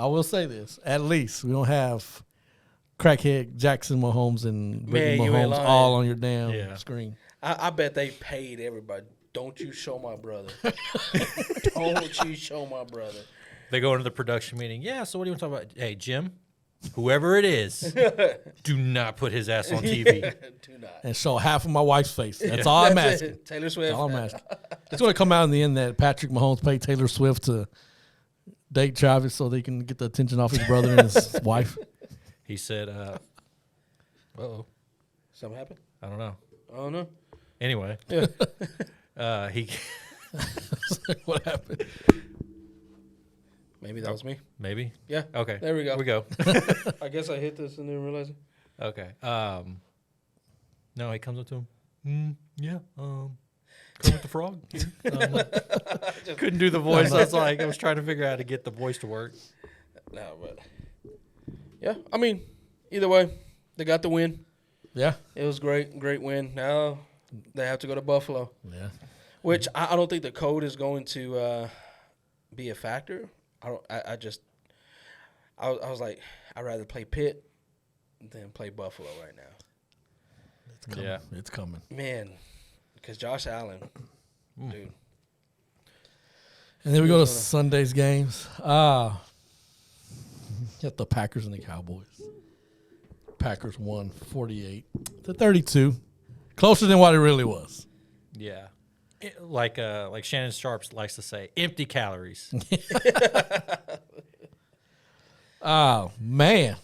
At least we don't have crackhead Jackson Mahomes and Brittany Man, you ain't Mahomes lying. all on your damn screen. I bet they paid everybody. Don't you show my brother. Don't you show my brother. They go into the production meeting. Yeah, so what do you want to talk about? Hey, Jim, whoever it is, do not put his ass on TV. Do not. And show half of my wife's face. That's all I'm That's asking. it. Taylor Swift. That's all I'm asking. It's going to come out in the end that Patrick Mahomes paid Taylor Swift to date Travis so they can get the attention off his brother and his wife. He said, uh-oh, Something happened? I don't know. I don't know. Anyway, he What happened? Maybe that was me. maybe. Yeah. Okay. There we go. We go. I guess I hit this and didn't realize it. Okay. No, he comes up to him. Yeah. Kermit the Frog. Couldn't do the voice. I was trying to figure out how to get the voice to work. No, but yeah. I mean, either way, they got the win. Yeah. It was great win. Now they have to go to Buffalo, Yeah. which I don't think the code is going to be a factor. I was like, I'd rather play Pitt than play Buffalo right now. It's coming. Yeah. It's coming. Man, because Josh Allen, dude. And then we go to Sunday's games. Got the Packers and the Cowboys. Packers won 48-32. Closer than what it really was. Yeah. Like Shannon Sharp likes to say, empty calories. Oh, man.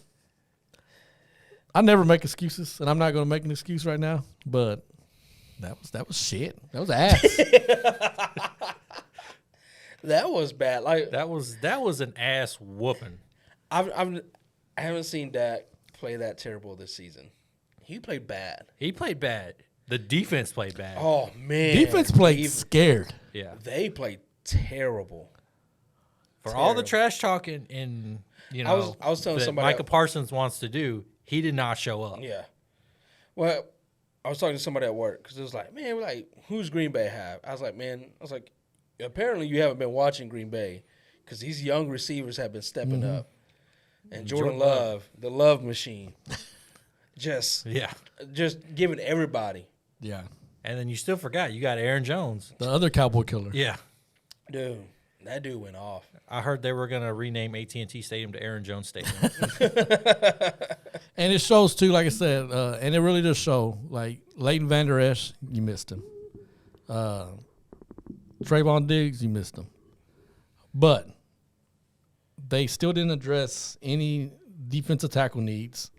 I never make excuses, and I'm not going to make an excuse right now, but that was shit. That was ass. That was bad. Like That was an ass whooping. I haven't seen Dak play that terrible this season. He played bad. He played bad. The defense played bad. Oh man, Defense played scared. Yeah. They played terrible. For all the trash talking and I was telling that somebody Micah Parsons wants to do, he did not show up. Yeah. Well, I was talking to somebody at work because it was like, man, who's Green Bay have? I was like, apparently you haven't been watching Green Bay because these young receivers have been stepping up. And Jordan Love, the love machine, just giving everybody. Yeah. And then you still forgot you got Aaron Jones. The other Cowboy killer. Yeah. Dude, that dude went off. I heard they were going to rename AT&T Stadium to Aaron Jones Stadium. And it shows, too, like I said, and it really does show, like, Leighton Vander Esch, you missed him. Trayvon Diggs, you missed him. But they still didn't address any defensive tackle needs.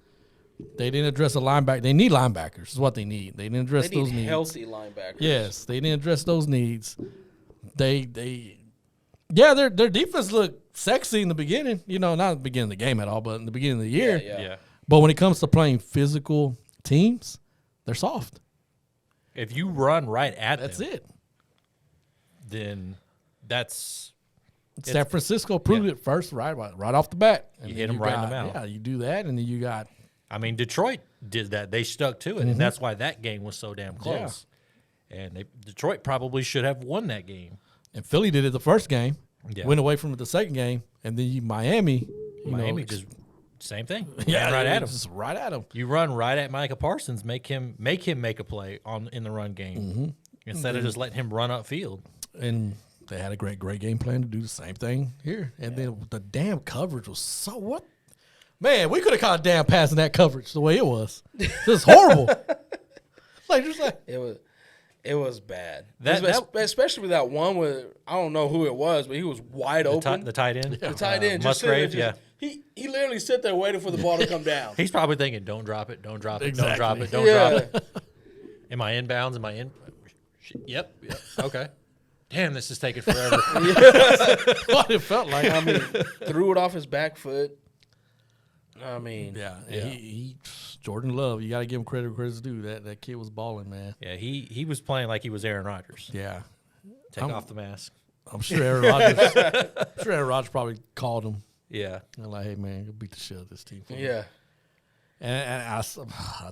They didn't address a linebacker. They need linebackers is what they need. They didn't address those needs. Healthy linebackers. Yes, they didn't address those needs. Their defense looked sexy in the beginning. Not at the beginning of the game at all, but in the beginning of the year. Yeah. But when it comes to playing physical teams, they're soft. If you run right at That's them, it. then that's San Francisco proved it first right off the bat. You hit them right in the mouth. Yeah, you do that, and then you got. I mean, Detroit did that. They stuck to it, and that's why that game was so damn close. Yeah. And Detroit probably should have won that game. And Philly did it the first game, Yeah. went away from it the second game, and then Miami. Miami just same thing. Yeah, Ran right at him. just right at him. You run right at Micah Parsons, make him make a play in the run game instead of just letting him run upfield. And they had a great game plan to do the same thing here. And then the damn coverage was so what? Man, we could have caught a damn pass in that coverage the way it was. Just horrible. It was bad. That- Especially with that one where I don't know who it was, but he was wide open. The tight end. The tight end just Musgrave, sitting there, He literally sat there waiting for the ball to come down. He's probably thinking, don't drop it, don't drop it, Exactly. don't drop it, don't Yeah. drop it. Am I inbounds? Am I in? Yep. Okay. Damn, this is taking forever. What it felt like. I mean, threw it off his back foot. I mean, Yeah. He Jordan Love, you got to give him credit where credit's due. That kid was balling, man. Yeah, he was playing like he was Aaron Rodgers. Yeah. Take off the mask. I'm sure Aaron Rodgers probably called him. Yeah. And like, hey, man, go beat the shit out of this team. For me. yeah. And I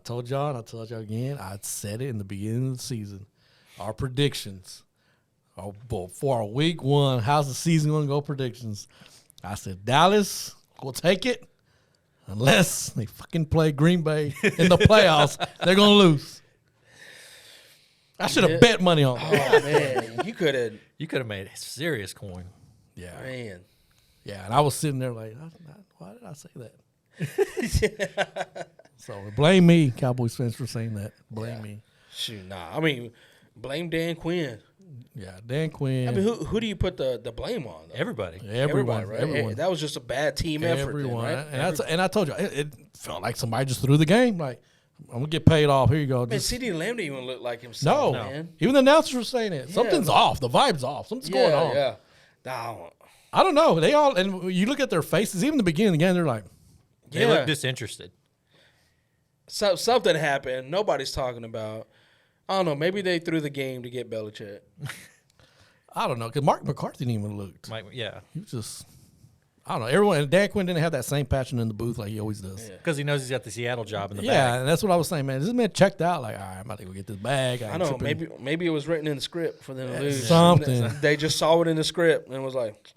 told y'all, and I told y'all again, I said it in the beginning of the season. Our predictions for week 1, how's the season going to go predictions? I said, Dallas will take it unless they fucking play Green Bay in the playoffs. They're going to lose. I should have bet money on that. Oh, man. You could have, made a serious coin. Yeah. man. Yeah, and I was sitting there like, why did I say that? So blame me, Cowboys fans, for saying that. Blame me. Shoot, nah. I mean, blame Dan Quinn. Yeah, Dan Quinn. I mean, who do you put the blame on? Though? Everybody. everyone, right? everyone. That was just a bad team effort. Everyone. Then, right? And I told you, it felt like somebody just threw the game. Like, I'm going to get paid off. Here you go. Man, Just, CD Lamb didn't even look like himself, no. man. Even the announcers were saying it. Something's off. The vibe's off. Something's going on. Yeah. Nah, I don't know. They all, and you look at their faces, even the beginning of the game, they're like, They look disinterested. So, something happened. Nobody's talking about. I don't know. Maybe they threw the game to get Belichick. I don't know. Because Mark McCarthy didn't even look. Yeah. He was just, I don't know. Everyone, and Dan Quinn didn't have that same passion in the booth like he always does. Because he knows he's got the Seattle job in the Yeah, bag. and that's what I was saying, man. This man checked out like, all right, I'm about to go get this bag. I don't know. Maybe it was written in the script for them to lose. Something. They just saw it in the script and was like,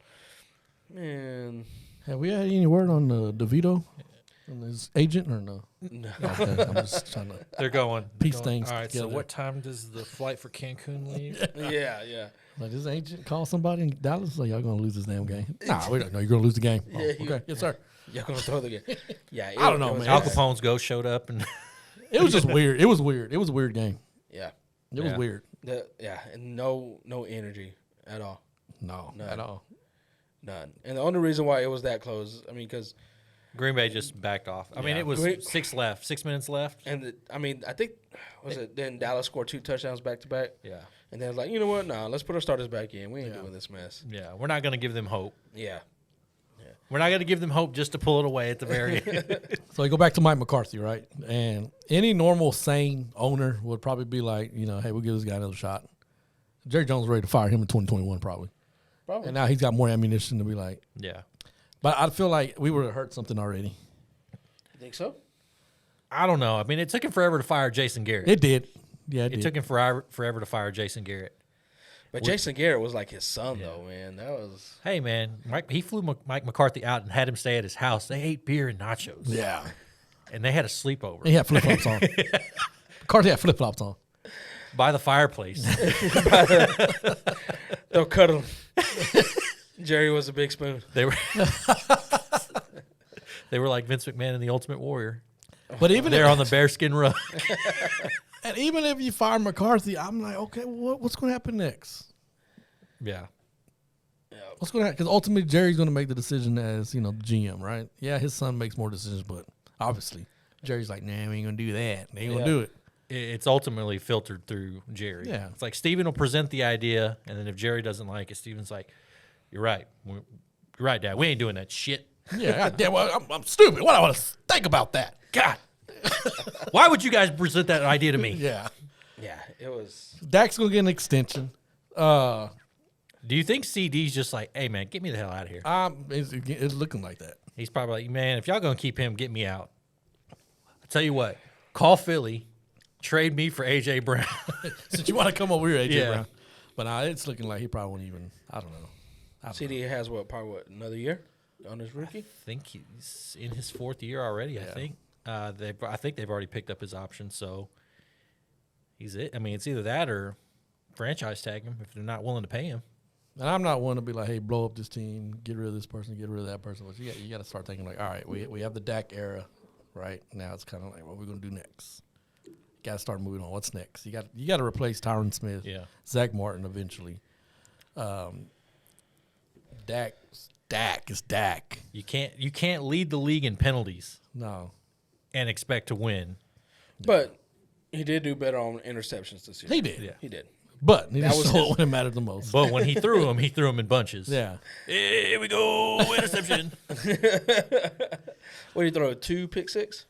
man. Have we had any word on DeVito and his agent or no? No. Okay, I'm just trying to They're going. piece going, things All right, together. so what time does the flight for Cancun leave? Yeah. Like, his agent call somebody in Dallas, like, y'all going to lose this damn game. Nah, we don't know. You're going to lose the game. Oh, okay. Yes, sir. You're going to throw the game. Yeah. I don't know, it was man. Al bad. Capone's ghost showed up and It was just weird. It was weird. It was a weird game. Yeah. It was Yeah. weird. And no energy at all. No, None. at all. None. And the only reason why it was that close, I mean, because Green Bay just backed off. I mean, it was Green- 6 minutes left. I think, then Dallas scored 2 touchdowns back to back. Yeah. And then it's like, you know what? Nah, let's put our starters back in. We ain't doing this mess. Yeah. We're not going to give them hope. Yeah. We're not going to give them hope just to pull it away at the very end. So you go back to Mike McCarthy, right? And any normal, sane owner would probably be like, hey, we'll give this guy another shot. Jerry Jones was ready to fire him in 2021 probably. Probably. And now he's got more ammunition to be like. Yeah. But I feel like we would have hurt something already. You think so? I don't know. I mean, it took him forever to fire Jason Garrett. It did. Yeah, it It did. took him forever to fire Jason Garrett. But Jason Garrett was like his son, though, man. That was. Hey, man, he flew Mike McCarthy out and had him stay at his house. They ate beer and nachos. Yeah. And they had a sleepover He had flip-flops on. McCarthy had flip-flops on. by the fireplace. They'll cut him. Jerry was a big spoon. They were they were like Vince McMahon and the Ultimate Warrior. But even They're if, on the bearskin rug. and even if you fire McCarthy, I'm like, okay, what's going to happen next? Yeah. What's going to happen? Because ultimately, Jerry's going to make the decision as, the GM, right? Yeah, his son makes more decisions, but obviously, Jerry's like, nah, we ain't going to do that. They ain't going to do it. It's ultimately filtered through Jerry. Yeah. It's like Steven will present the idea, and then if Jerry doesn't like it, Steven's like, you're right. You're right, Dad. We ain't doing that shit. Yeah, goddamn, well, I'm stupid. What do I want to think about that? God. Why would you guys present that idea to me? Yeah. Yeah, it was. Dak's going to get an extension. Do you think CD's just like, hey, man, get me the hell out of here? It's looking like that. He's probably like, man, if y'all going to keep him, get me out. I tell you what, call Philly, trade me for A.J. Brown. Since you want to come over here, A.J. Yeah. Brown. But it's looking like he probably won't even, I don't know. CD has another year on his rookie? I think he's in his 4th year already, I think. I think they've already picked up his option, so he's it. I mean, it's either that or franchise tag him if they're not willing to pay him. And I'm not one to be like, hey, blow up this team, get rid of this person, get rid of that person. But you got to start thinking like, all right, we have the Dak era, right? Now it's kind of like, what are we going to do next? Got to start moving on. What's next? You got to replace Tyron Smith, Zach Martin eventually. Dak is Dak. You can't lead the league in penalties No. and expect to win. But he did do better on interceptions this year. He did. Yeah. He did. But he That just was saw his- when it mattered the most. But when he threw them in bunches. Yeah. Here we go, interception. What did he throw? 2 pick six?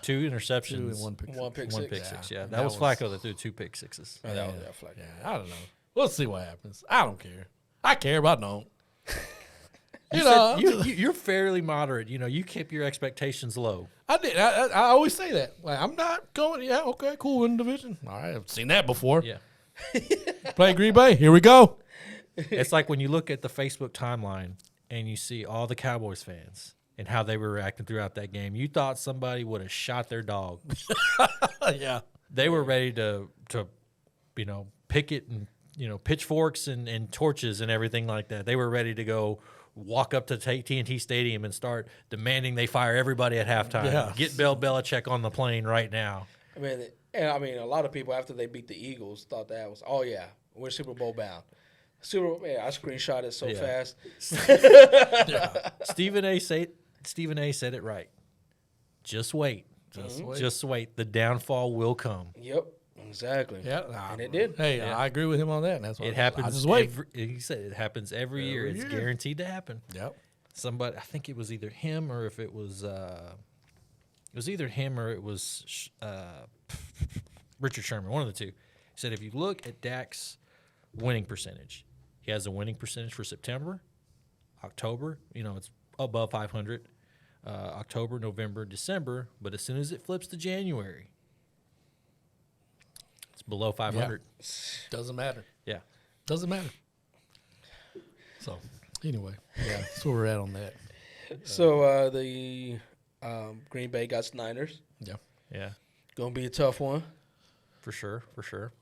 2 interceptions. 2 and 1 pick. One pick One six. pick six, yeah. And That was Flacco that threw 2 pick sixes. Oh, that was that flag. Yeah, I don't know. We'll see what happens. I don't care. I care, but I don't. You're fairly moderate. You keep your expectations low. I did. I always say that. Like, I'm not going. Yeah, okay, cool. Win the division. All right, I've seen that before. Yeah. Play Green Bay. Here we go. It's like when you look at the Facebook timeline and you see all the Cowboys fans and how they were reacting throughout that game. You thought somebody would have shot their dog. Yeah. They were ready to picket and pitchforks and torches and everything like that. They were ready to go walk up to TNT Stadium and start demanding they fire everybody at halftime. Yeah. Get Bill Belichick on the plane right now. I mean, a lot of people after they beat the Eagles thought that was, oh yeah, we're Super Bowl bound. I screenshot it so fast. Stephen A. said it right. Just wait. Just wait. The downfall will come. Yep, exactly. Yeah, and it did. Hey, I agree with him on that. And that's why It happens. I just wait. He said it happens every year. It's year. guaranteed to happen. Yep. Somebody, I think it was either him or if it was Richard Sherman, one of the two. He said if you look at Dak's winning percentage, he has a winning percentage for September, October. It's above 500. October, November, December, but as soon as it flips to January, it's below 500. Doesn't matter. Yeah. Doesn't matter. So, anyway, yeah, that's where we're at on that. So the Green Bay got Niners. Yeah. Gonna be a tough one. For sure.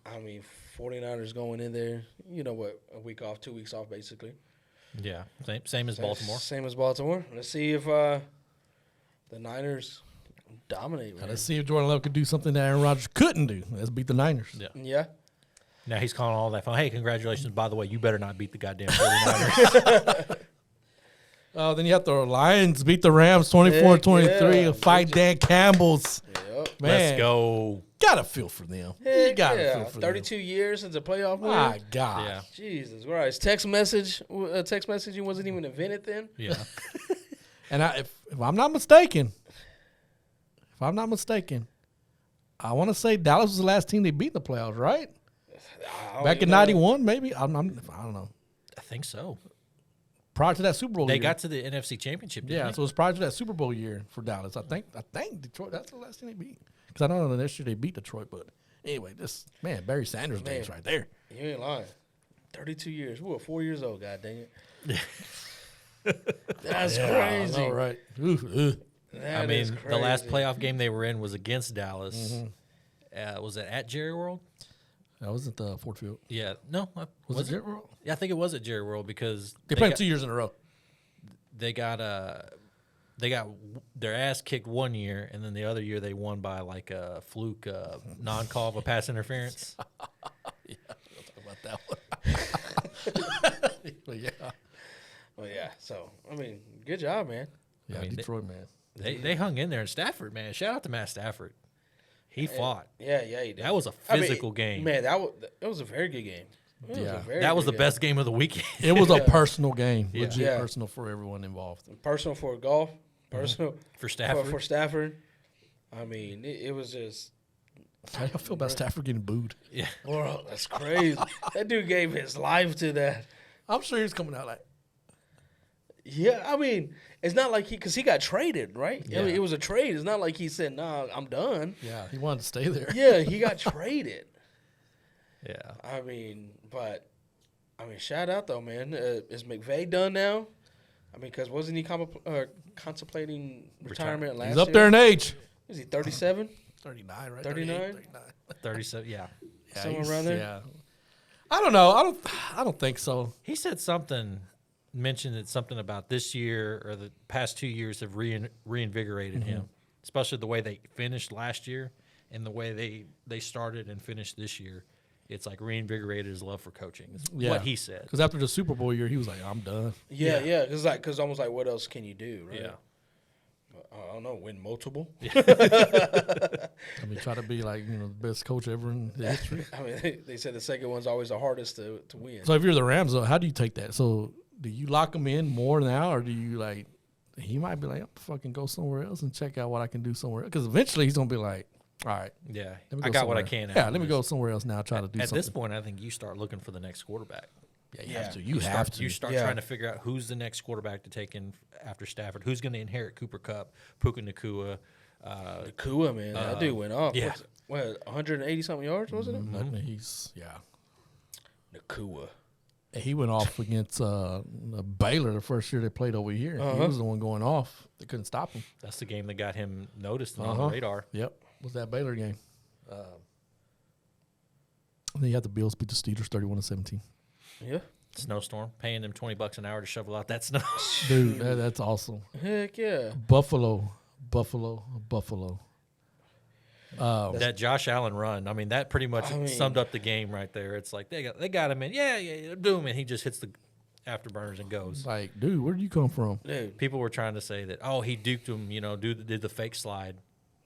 I mean, 49ers going in there. You know what? A week off, 2 weeks off, basically. Yeah. Same as Baltimore. Same as Baltimore. Let's see if the Niners dominate. Now, let's see if Jordan Love could do something that Aaron Rodgers couldn't do. Let's beat the Niners. Yeah. Yeah. Now he's calling all that fun. Hey, congratulations. By the way, you better not beat the goddamn 49ers. Then you have the Lions beat the Rams 24-23. Yeah. Fight Dan Campbell's. Yep. Man, Let's go. Gotta feel for them. You gotta feel for 32 years since a playoff win. them. My God. Yeah. Jesus Christ. Text messaging wasn't even invented then. Yeah. And if I'm not mistaken, I want to say Dallas was the last team they beat in the playoffs, right? Back in '91, maybe. I don't know. I think so. Prior to that Super Bowl They year. got to the NFC Championship, didn't Yeah, they? so it was prior to that Super Bowl year for Dallas. I think Detroit, that's the last thing they beat. Because I don't know next year they beat Detroit, but anyway, Barry Sanders days right there. You ain't lying. 32 years. We were 4 years old, god dang it. That's crazy. All right. That I mean, is the last crazy. playoff game they were in was against Dallas. Was it at Jerry World? That wasn't the Ford Field. Yeah. No. Was it Jerry World? Yeah, I think it was at Jerry World because They played 2 years in a row. they got their ass kicked one year, and then the other year they won by like a fluke non-call of a pass interference. Yeah, we'll talk about that one. But yeah. Well, yeah. So, I mean, good job, man. Yeah, I mean, Detroit, man. They hung in there. And Stafford, man, shout out to Matt Stafford. He fought. Yeah, he did. That was a physical game. Man, it was a very good game. That was the best game of the weekend. It was a personal game. Yeah. Legit Yeah. personal for everyone involved. Personal for golf. Personal For Stafford. For Stafford. I mean, it was just. How do you feel about Stafford getting booed? Yeah. Bro, that's crazy. That dude gave his life to that. I'm sure he's coming out like, Yeah, I mean, it's not like because he got traded, right? I Yeah. mean, it was a trade. It's not like he said, "Nah, I'm done." yeah, he wanted to stay there. Yeah, he got traded. Yeah. I mean, shout out though, man. Is McVay done now? I mean, because wasn't he contemplating retirement last He's year? up there in age. Is he 37? 39, right? 39? 38, 39. 37. Yeah. Yeah, Somewhere he's- around there? Yeah. I don't know. I don't think so. He said mentioned something about this year or the past 2 years have reinvigorated him, especially the way they finished last year and the way they started and finished this year. It's like reinvigorated his love for coaching. Is what he said. Because after the Super Bowl year, he was like, "I'm done." Yeah. Because almost like, what else can you do? Right? Yeah. I don't know. Win multiple. I mean, try to be like the best coach ever in the history. I mean, they said the second one's always the hardest to win. So if you're the Rams, though, how do you take that? So do you lock him in more now, or do you like? He might be like, "I'm fucking go somewhere else and check out what I can do somewhere else." Because eventually he's gonna be like, "All right, Yeah. let me I go got what I somewhere. can. Yeah, let me go somewhere else now. Try to do At something." this point, I think you start looking for the next quarterback. Yeah, you Yeah. have to. You have to. You start Yeah. trying to figure out who's the next quarterback to take in after Stafford. Who's going to inherit Cooper Kupp, Puka Nacua. Kua, man, that dude went off. yeah. What 180 something yards, wasn't it? I mean, he's Nakua. He went off against Baylor the first year they played over here. He was the one going off. They couldn't stop him. That's the game that got him noticed and on the radar. Yep, was that Baylor game. And then you had the Bills beat the Steelers 31-17. Yeah. Snowstorm, paying them $20 an hour to shovel out that snow. Dude, that's awesome. Heck yeah. Buffalo. That Josh Allen run, I mean, that pretty much summed up the game right there. It's like they got him in. Yeah, do him, and he just hits the afterburners and goes. Like, dude, where did you come from? Dude. People were trying to say that, he duked him, did the fake slide.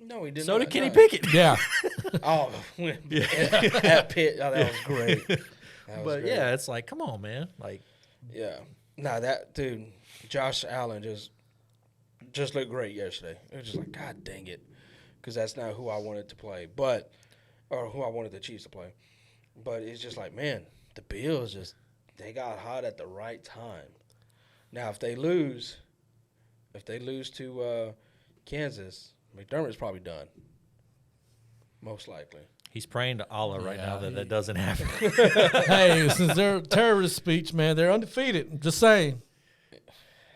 No, he didn't. So did Kenny Pickett. Yeah. Oh, at Pitt. Oh, that was great. But yeah, it's like, come on, man. Like, Yeah. Nah, that dude, Josh Allen just looked great yesterday. It was just like, God dang it. Because that's not who I wanted to play. Or who I wanted the Chiefs to play. But it's just like, man, the Bills they got hot at the right time. Now, if they lose to Kansas, McDermott's probably done. Most likely. he's praying to Allah right now that doesn't happen. Hey, since they're terrorist speech, man, they're undefeated. I'm just saying.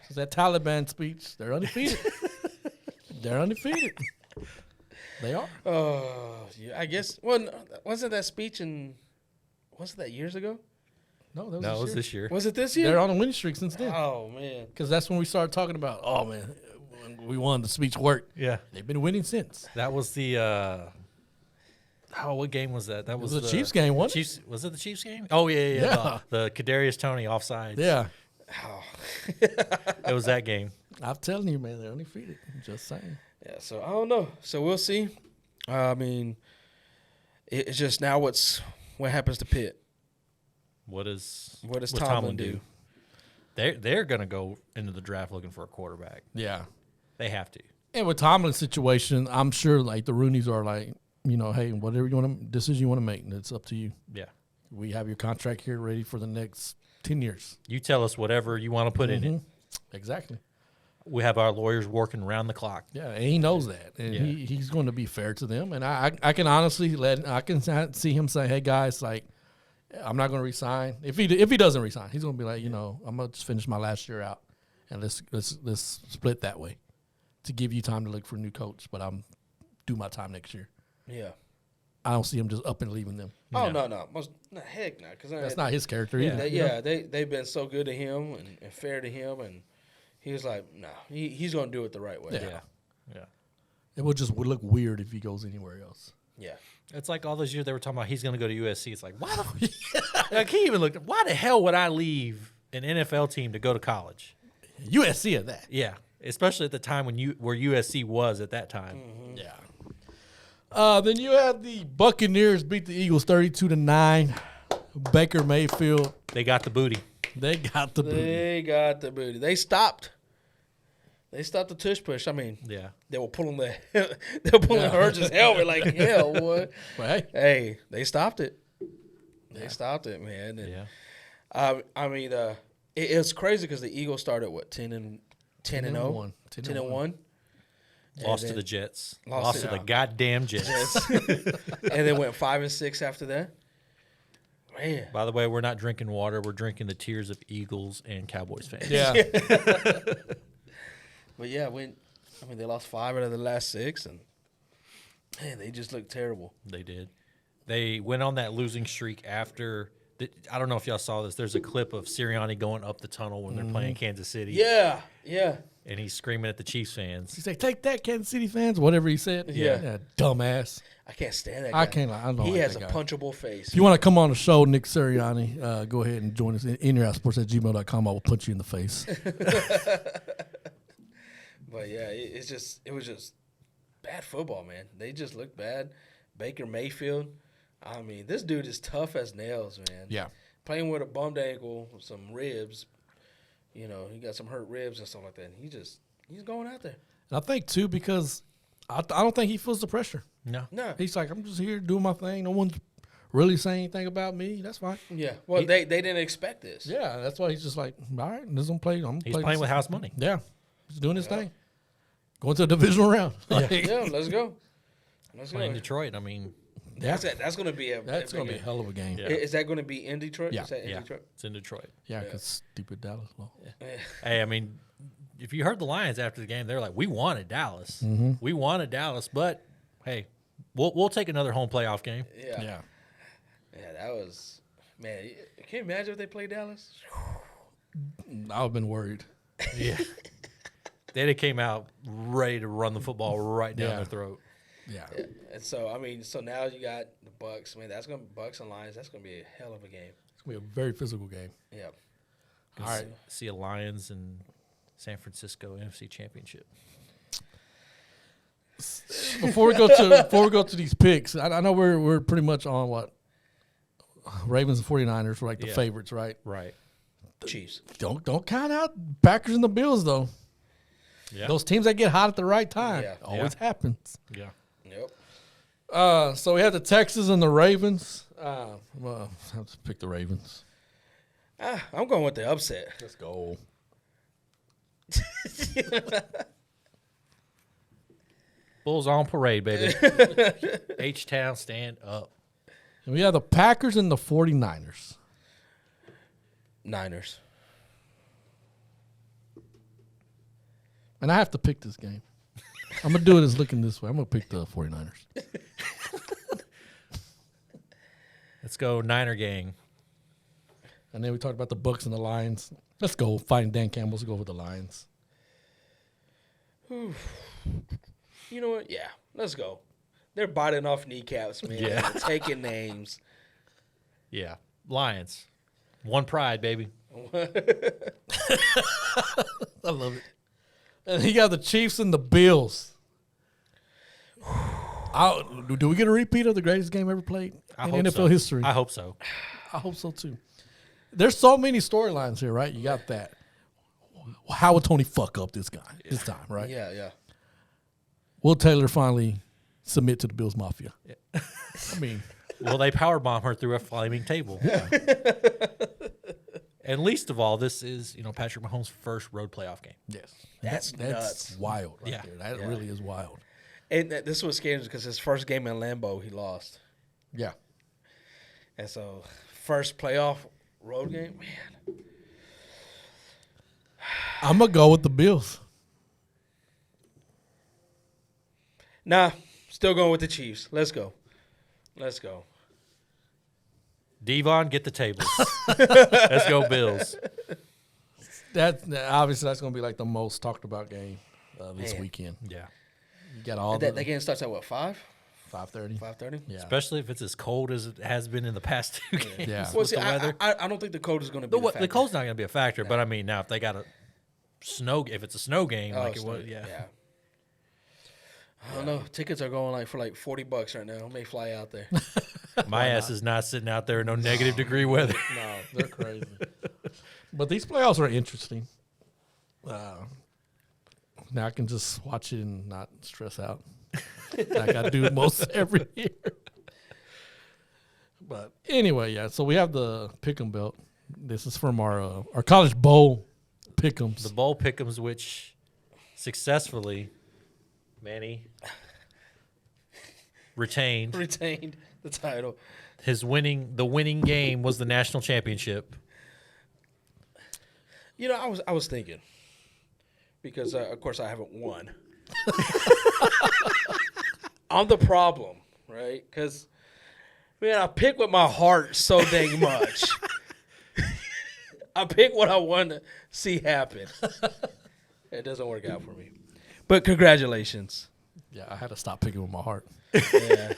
Since that Taliban speech, they're undefeated. They're undefeated. They are. Yeah, I guess. Well, wasn't that speech wasn't that years ago? No, that was, No, it was this year. Was it this year? They're on a winning streak since then. Oh man. Because that's when we started talking about, oh man, when we won, the speech worked. Yeah, They've been winning since. that was the. What game was that? That was the Chiefs game, wasn't it? Chiefs, was it the Chiefs game? Oh yeah. Yeah. The Kadarius Toney offsides. Yeah. It was that game. I'm telling you, man, they're undefeated. I'm just saying. Yeah. So I don't know. So we'll see. I mean, it's just now what happens to Pitt? What does Tomlin do? They're gonna go into the draft looking for a quarterback. Yeah. They have to. And with Tomlin's situation, I'm sure like the Rooneys are like, hey, whatever decision you want to make, it's up to you. Yeah. We have your contract here ready for the next 10 years. You tell us whatever you want to put in it. Exactly. We have our lawyers working around the clock. Yeah, and he knows that, and he's going to be fair to them. And I can honestly see him say, "Hey guys, like, I'm not going to resign. If he doesn't resign, he's going to be like, I'm going to just finish my last year out, and let's split that way, to give you time to look for a new coach. But I'm do my time next year. Yeah. I don't see him just up and leaving them. Oh no, heck no, because That's not his character either. They've been so good to him and fair to him, and he was like, no, he's gonna do it the right way. Yeah. It would just look weird if he goes anywhere else. Yeah. It's like all those years they were talking about he's going to go to USC. It's like, why like he even looked. Why the hell would I leave an NFL team to go to college? USC at that. Yeah, especially at the time where USC was at that time. Mm-hmm. Yeah. Then you had the Buccaneers beat the Eagles 32-9. Baker Mayfield. They got the booty. They got the booty. They got the booty. They stopped. They stopped the tush push. I mean, Yeah. they were pulling Hurts' helmet like hell, boy. But Hey, they stopped it. They stopped it, man. And, Yeah. I mean, it's crazy because the Eagles started 10-0, 10-1. 10-1. Lost to the Jets. Lost to the goddamn Jets. And then went 5-6 after that. Man. By the way, we're not drinking water. We're drinking the tears of Eagles and Cowboys fans. Yeah. But yeah, they lost 5 out of the last 6, and man, they just looked terrible. They did. They went on that losing streak after I don't know if y'all saw this. There's a clip of Sirianni going up the tunnel when they're playing Kansas City. Yeah, yeah. And he's screaming at the Chiefs fans. He's like, "Take that, Kansas City fans!" Whatever he said. Yeah. Dumbass. I can't stand that guy. I can't. I don't He like has a that guy. punchable face. If you want to come on the show, Nick Sirianni, go ahead and join us in your sports@gmail.com. I will punch you in the face. But yeah, it was just bad football, man. They just looked bad. Baker Mayfield, I mean, this dude is tough as nails, man. Yeah. Playing with a bummed ankle, some ribs, he got some hurt ribs and stuff like that. And he's going out there. And I think too because I don't think he feels the pressure. No. No. He's like, I'm just here doing my thing. No one's really saying anything about me. That's fine. Yeah. Well, they didn't expect this. Yeah, that's why he's just like, all right, this don't play. He's playing with house money. Yeah, he's doing his thing. Going to a divisional round. Like, Yeah, let's go. Playing Detroit. I mean, That's going to be a a hell of a game. Yeah. Is that going to be in Detroit? Yeah. Is that in yeah, Detroit? it's in Detroit. Yeah, because stupid Dallas. Well, Hey, I mean, if you heard the Lions after the game, they're like, "We wanted Dallas. We wanted Dallas, but hey, we'll take another home playoff game." Yeah, that was, man. Can you imagine if they played Dallas? I would have been worried. Yeah. They came out ready to run the football right down their throat. Yeah. And so now you got the Bucks. I mean, Bucks and Lions. That's gonna be a hell of a game. It's going to be a very physical game. Yeah. All right. See a Lions and San Francisco NFC Championship. Before we go to these picks, I know we're pretty much on what Ravens and 49ers were like the favorites, right? Right. Chiefs. Don't count out Packers and the Bills though. Yeah. Those teams that get hot at the right time Yeah. always happens. Yeah. Yep. So we have the Texans and the Ravens. Well, I have to pick the Ravens. I'm going with the upset. Let's go. Bulls on parade, baby. H-Town, stand up. And we have the Packers and the 49ers. Niners. And I have to pick this game. I'm going to do it as looking this way. I'm going to pick the 49ers. Let's go Niner gang. And then we talked about the Bucks and the Lions. Let's go. Fighting Dan Campbell. Let's go with the Lions. You know what? Yeah, let's go. They're biting off kneecaps, man. Yeah. They're taking names. Yeah. Lions. One pride, baby. I love it. And he got the Chiefs and the Bills. Do we get a repeat of the greatest game ever played in NFL history? I hope so. I hope so too. There's so many storylines here, right? You got that. How would Tony fuck up this guy this time, right? Yeah. Will Taylor finally submit to the Bills Mafia? I mean, Will they powerbomb her through a flaming table? And least of all, this is, Patrick Mahomes' first road playoff game. yes. That's That's nuts. wild right Yeah. there. That really is wild. And this was scary because his first game in Lambeau, he lost. Yeah. And so, first playoff road game, man. I'm going to go with the Bills. Nah, still going with the Chiefs. Let's go. Devon, get the tables. Let's go Bills. Obviously that's going to be like the most talked about game this weekend. Yeah. You got all That game starts at what, 5? 5:30. 5:30? Yeah. Especially if it's as cold as it has been in the past 2 games. Yeah. Well, With see, the weather. I don't think the cold is going to be The cold's not going to be a factor, but I mean, now if they got a snow, if it's a snow game, like it was, yeah. I don't know. Tickets are going for $40 right now. I may fly out there. My ass is not sitting out there in no negative degree weather. No, they're crazy. But these playoffs are interesting. Now I can just watch it and not stress out like I do most every year. But anyway, yeah. So we have the Pick'em belt. This is from our college bowl Pick'ems. The bowl pick'ems, which successfully, Manny retained the title. the winning game was the national championship. I was thinking, because of course I haven't won. I'm the problem, right? Because Man, I pick with my heart so dang much. I pick what I want to see happen. It doesn't work out for me. But congratulations. Yeah, I had to stop picking with my heart. Yeah.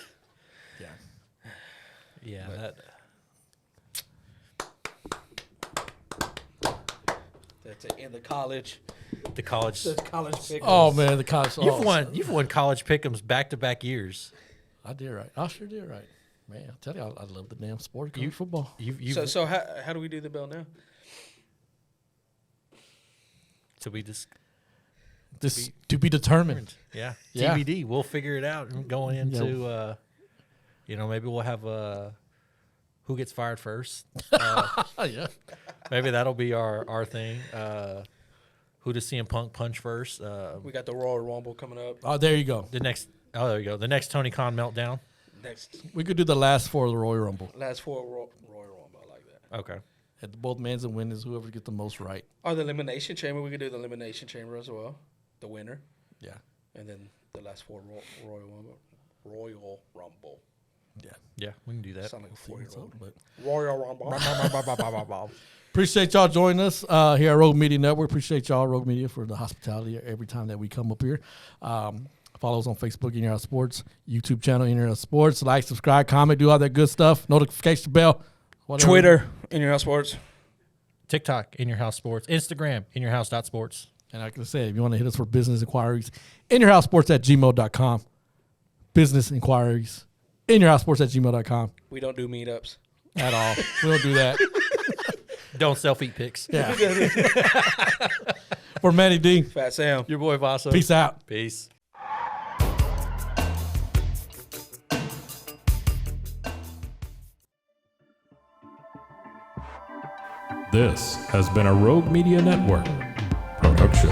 Yeah, that. That's it. In the college. The college. The college pick. Oh man, the college. You've won college pick'ems back-to-back years. I did right. I sure did right. Man, I tell you, I love the damn sport of college football. So how do we do the bell now? So we just This to be determined. Yeah. Yeah. TBD. We'll figure it out going into, maybe we'll have who gets fired first. Yeah. Maybe that'll be our thing. Who does CM Punk punch first? We got the Royal Rumble coming up Oh, there you go. There you go. The next Tony Khan meltdown. next. We could do the last four of the Royal Rumble. Last four Royal Rumble. I like that. Okay. At the both men's and women's, whoever gets the most right. Or the Elimination Chamber. We could do the Elimination Chamber as well. The winner. Yeah. And then the last four Royal Rumble. Yeah. Yeah, we can do that. Sound like a 4-year-old. But Royal Rumble. appreciate y'all joining us here at Rogue Media Network. Appreciate y'all, Rogue Media, for the hospitality every time that we come up here. Follow us on Facebook, In Your House Sports, YouTube channel, In Your House Sports. Like, subscribe, comment, do all that good stuff. Notification bell. Whatever. Twitter, In Your House Sports. TikTok, In Your House Sports. Instagram, InYourHouse.sports. And like I said, if you want to hit us for business inquiries, inyourhousesports@gmail.com. Business inquiries, inyourhousesports@gmail.com. We don't do meetups. At all. We don't do that. Don't self-eat pics. Yeah. For Manny D, Fat Sam. Your boy Vaso. peace out. Peace. This has been a Rogue Media Network production.